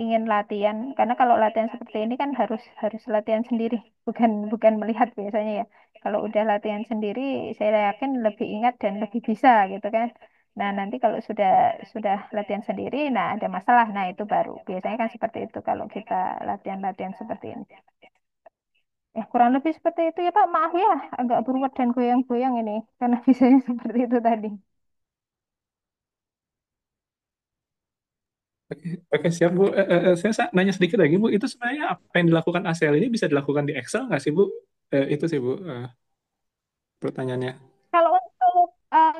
ingin latihan karena kalau latihan seperti ini kan harus harus latihan sendiri bukan bukan melihat biasanya ya kalau udah latihan sendiri saya yakin lebih ingat dan lebih bisa gitu kan nah nanti kalau sudah latihan sendiri nah ada masalah nah itu baru biasanya kan seperti itu kalau kita latihan-latihan seperti ini ya kurang lebih seperti itu ya Pak maaf ya agak beruat dan goyang-goyang ini karena bisanya seperti itu tadi. Oke, oke, siap Bu. Saya nanya sedikit lagi Bu, itu sebenarnya apa yang dilakukan ACL ini bisa dilakukan di Excel nggak sih Bu? Itu sih Bu, pertanyaannya.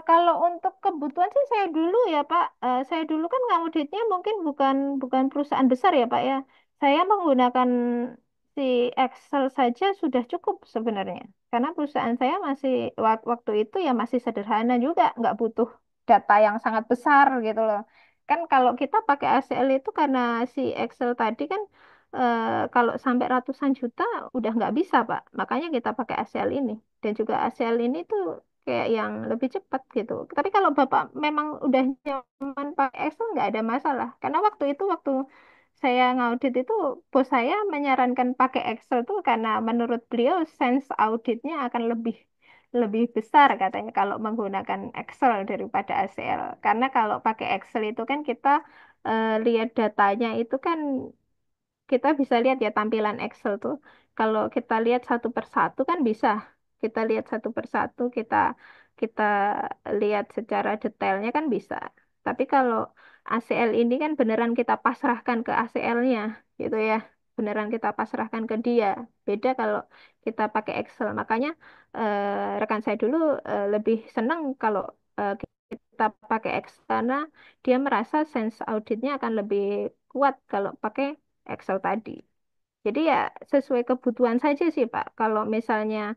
Kalau untuk kebutuhan sih saya dulu ya Pak, saya dulu kan ngauditnya mungkin bukan bukan perusahaan besar ya Pak ya. Saya menggunakan si Excel saja sudah cukup sebenarnya. Karena perusahaan saya masih waktu itu ya masih sederhana juga, nggak butuh data yang sangat besar gitu loh. Kan kalau kita pakai ACL itu karena si Excel tadi kan kalau sampai ratusan juta udah nggak bisa Pak. Makanya kita pakai ACL ini. Dan juga ACL ini tuh kayak yang lebih cepat gitu. Tapi kalau Bapak memang udah nyaman pakai Excel nggak ada masalah. Karena waktu itu waktu saya ngaudit itu bos saya menyarankan pakai Excel tuh karena menurut beliau sense auditnya akan lebih lebih besar katanya kalau menggunakan Excel daripada ACL. Karena kalau pakai Excel itu kan kita lihat datanya itu kan kita bisa lihat ya tampilan Excel tuh. Kalau kita lihat satu persatu kan bisa. Kita lihat satu persatu, kita lihat secara detailnya kan bisa. Tapi kalau ACL ini kan beneran kita pasrahkan ke ACL-nya gitu ya. beneran kita pasrahkan ke dia. Beda kalau kita pakai Excel. Makanya rekan saya dulu lebih senang kalau kita pakai Excel karena dia merasa sense auditnya akan lebih kuat kalau pakai Excel tadi. Jadi ya sesuai kebutuhan saja sih Pak. Kalau misalnya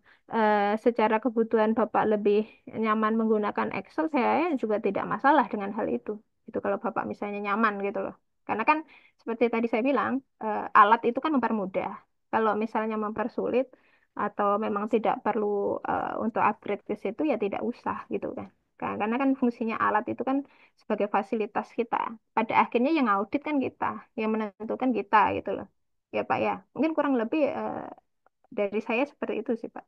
secara kebutuhan Bapak lebih nyaman menggunakan Excel, saya juga tidak masalah dengan hal itu. Itu kalau Bapak misalnya nyaman gitu loh. Karena kan seperti tadi saya bilang, alat itu kan mempermudah. Kalau misalnya mempersulit atau memang tidak perlu untuk upgrade ke situ ya tidak usah gitu kan. Karena kan fungsinya alat itu kan sebagai fasilitas kita. Pada akhirnya yang audit kan kita, yang menentukan kita gitu loh. Ya Pak ya, mungkin kurang lebih dari saya seperti itu sih Pak.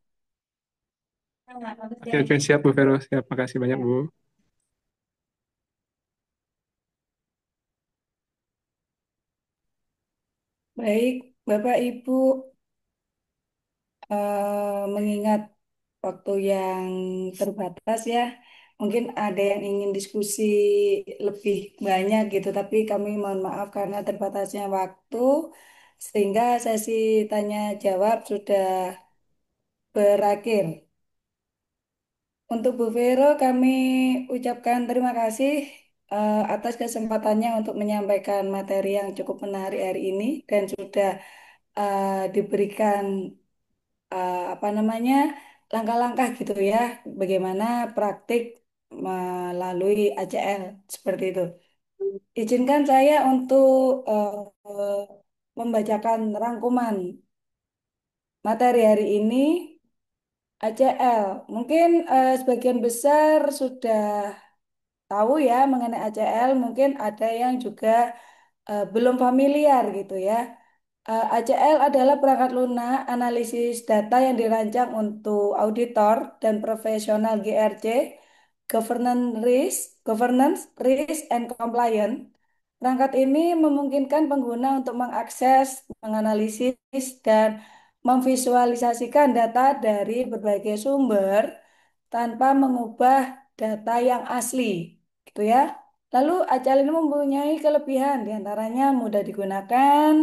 Oke, oke, siap Bu Vero, siap. Makasih banyak Bu. Baik, Bapak Ibu, mengingat waktu yang terbatas ya, mungkin ada yang ingin diskusi lebih banyak gitu, tapi kami mohon maaf karena terbatasnya waktu, sehingga sesi tanya jawab sudah berakhir. Untuk Bu Vero, kami ucapkan terima kasih atas kesempatannya untuk menyampaikan materi yang cukup menarik hari ini dan sudah diberikan apa namanya langkah-langkah gitu ya, bagaimana praktik melalui ACL seperti itu. Izinkan saya untuk eh, membacakan rangkuman materi hari ini. ACL, mungkin sebagian besar sudah tahu ya mengenai ACL, mungkin ada yang juga belum familiar gitu ya. ACL adalah perangkat lunak analisis data yang dirancang untuk auditor dan profesional GRC, Governance, Risk, and Compliance. Perangkat ini memungkinkan pengguna untuk mengakses, menganalisis, dan memvisualisasikan data dari berbagai sumber tanpa mengubah data yang asli, gitu ya. Lalu ACL ini mempunyai kelebihan, diantaranya mudah digunakan,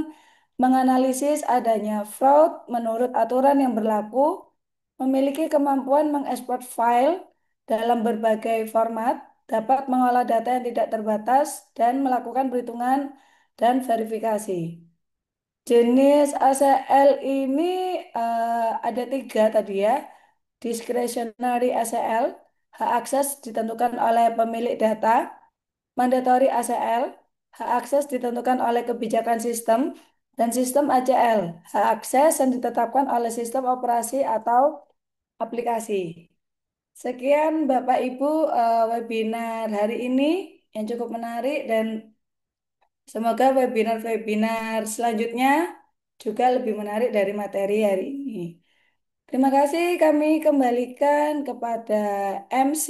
menganalisis adanya fraud menurut aturan yang berlaku, memiliki kemampuan mengekspor file dalam berbagai format, dapat mengolah data yang tidak terbatas, dan melakukan perhitungan dan verifikasi. Jenis ACL ini ada tiga tadi ya. Discretionary ACL, hak akses ditentukan oleh pemilik data. Mandatory ACL, hak akses ditentukan oleh kebijakan sistem. Dan sistem ACL, hak akses yang ditetapkan oleh sistem operasi atau aplikasi. Sekian Bapak Ibu webinar hari ini yang cukup menarik dan semoga webinar-webinar selanjutnya juga lebih menarik dari materi hari ini. Terima kasih kami kembalikan kepada MC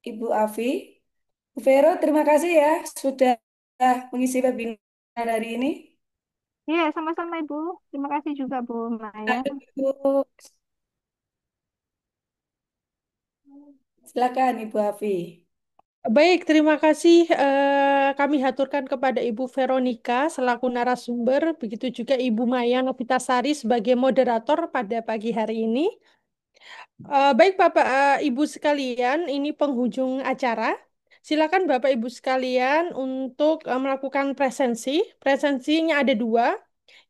Ibu Afi. Bu Vero, terima kasih ya sudah mengisi webinar hari ini. Iya, sama-sama Ibu. Terima kasih juga Bu Maya. Ibu, silakan Ibu Afi. Baik, terima kasih. Kami haturkan kepada Ibu Veronica selaku narasumber, begitu juga Ibu Maya Novitasari sebagai moderator pada pagi hari ini. Baik Bapak Ibu sekalian, ini penghujung acara. Silakan Bapak Ibu sekalian untuk melakukan presensi. Presensinya ada dua,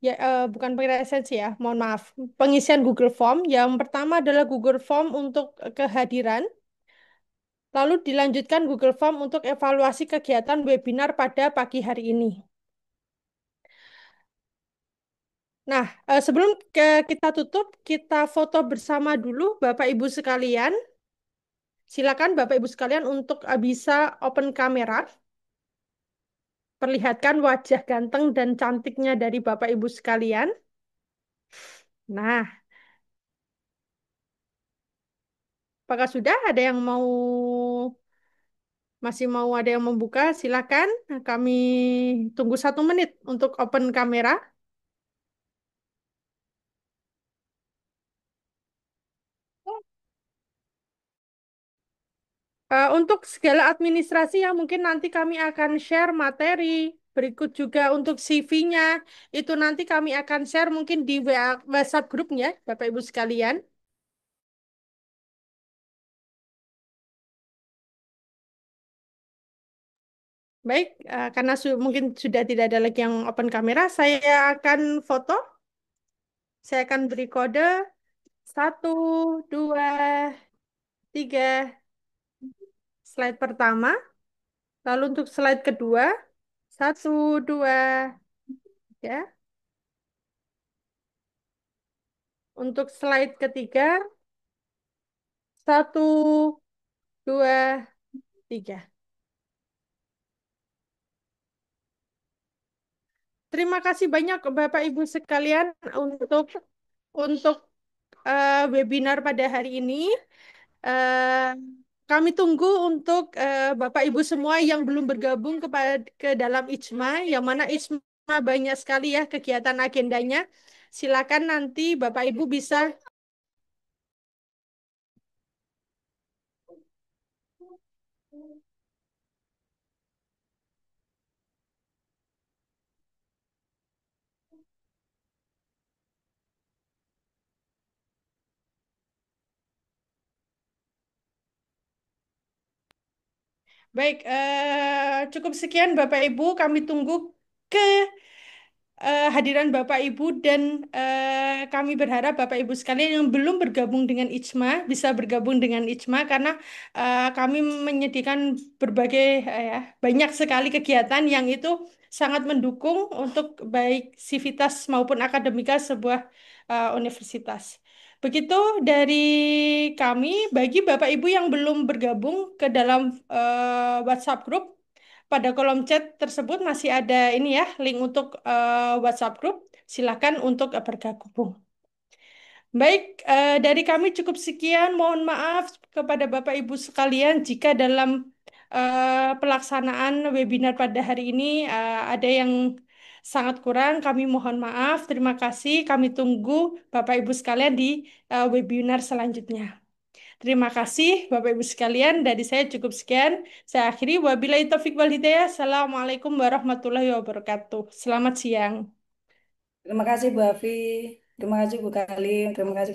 ya bukan presensi ya, mohon maaf. Pengisian Google Form. Yang pertama adalah Google Form untuk kehadiran. Lalu dilanjutkan Google Form untuk evaluasi kegiatan webinar pada pagi hari ini. Nah, sebelum kita tutup, kita foto bersama dulu Bapak Ibu sekalian. Silakan Bapak Ibu sekalian untuk bisa open kamera. Perlihatkan wajah ganteng dan cantiknya dari Bapak Ibu sekalian. Nah, apakah sudah ada yang masih mau ada yang membuka? Silakan. Kami tunggu 1 menit untuk open kamera. Untuk segala administrasi yang mungkin nanti kami akan share materi Berikut juga untuk CV-nya. Itu nanti kami akan share mungkin di WhatsApp grupnya, Bapak Ibu sekalian. Baik, karena mungkin sudah tidak ada lagi yang open kamera, saya akan foto. Saya akan beri kode 1, 2, 3. Slide pertama. Lalu untuk slide kedua, 1, 2, ya. Untuk slide ketiga, 1, 2, 3. Terima kasih banyak Bapak Ibu sekalian untuk webinar pada hari ini. Eh, Kami tunggu untuk Bapak Ibu semua yang belum bergabung ke dalam IJMA, yang mana IJMA banyak sekali ya kegiatan agendanya. Silakan nanti Bapak Ibu bisa. Baik, cukup sekian Bapak Ibu. Kami tunggu hadiran Bapak Ibu dan kami berharap Bapak Ibu sekalian yang belum bergabung dengan IJMA bisa bergabung dengan IJMA karena kami menyediakan berbagai ya, banyak sekali kegiatan yang itu sangat mendukung untuk baik sivitas maupun akademika sebuah universitas. Begitu dari kami, bagi Bapak Ibu yang belum bergabung ke dalam WhatsApp group, pada kolom chat tersebut masih ada ini ya, link untuk WhatsApp group. Silakan untuk bergabung. Baik, dari kami cukup sekian. Mohon maaf kepada Bapak Ibu sekalian jika dalam pelaksanaan webinar pada hari ini ada yang sangat kurang. Kami mohon maaf. Terima kasih. Kami tunggu Bapak Ibu sekalian di webinar selanjutnya. Terima kasih Bapak Ibu sekalian. Dari saya cukup sekian. Saya akhiri. Wabillahi taufik wal hidayah. Assalamualaikum warahmatullahi wabarakatuh. Selamat siang. Terima kasih Bu Afi, terima kasih Bu Kalim, terima kasih.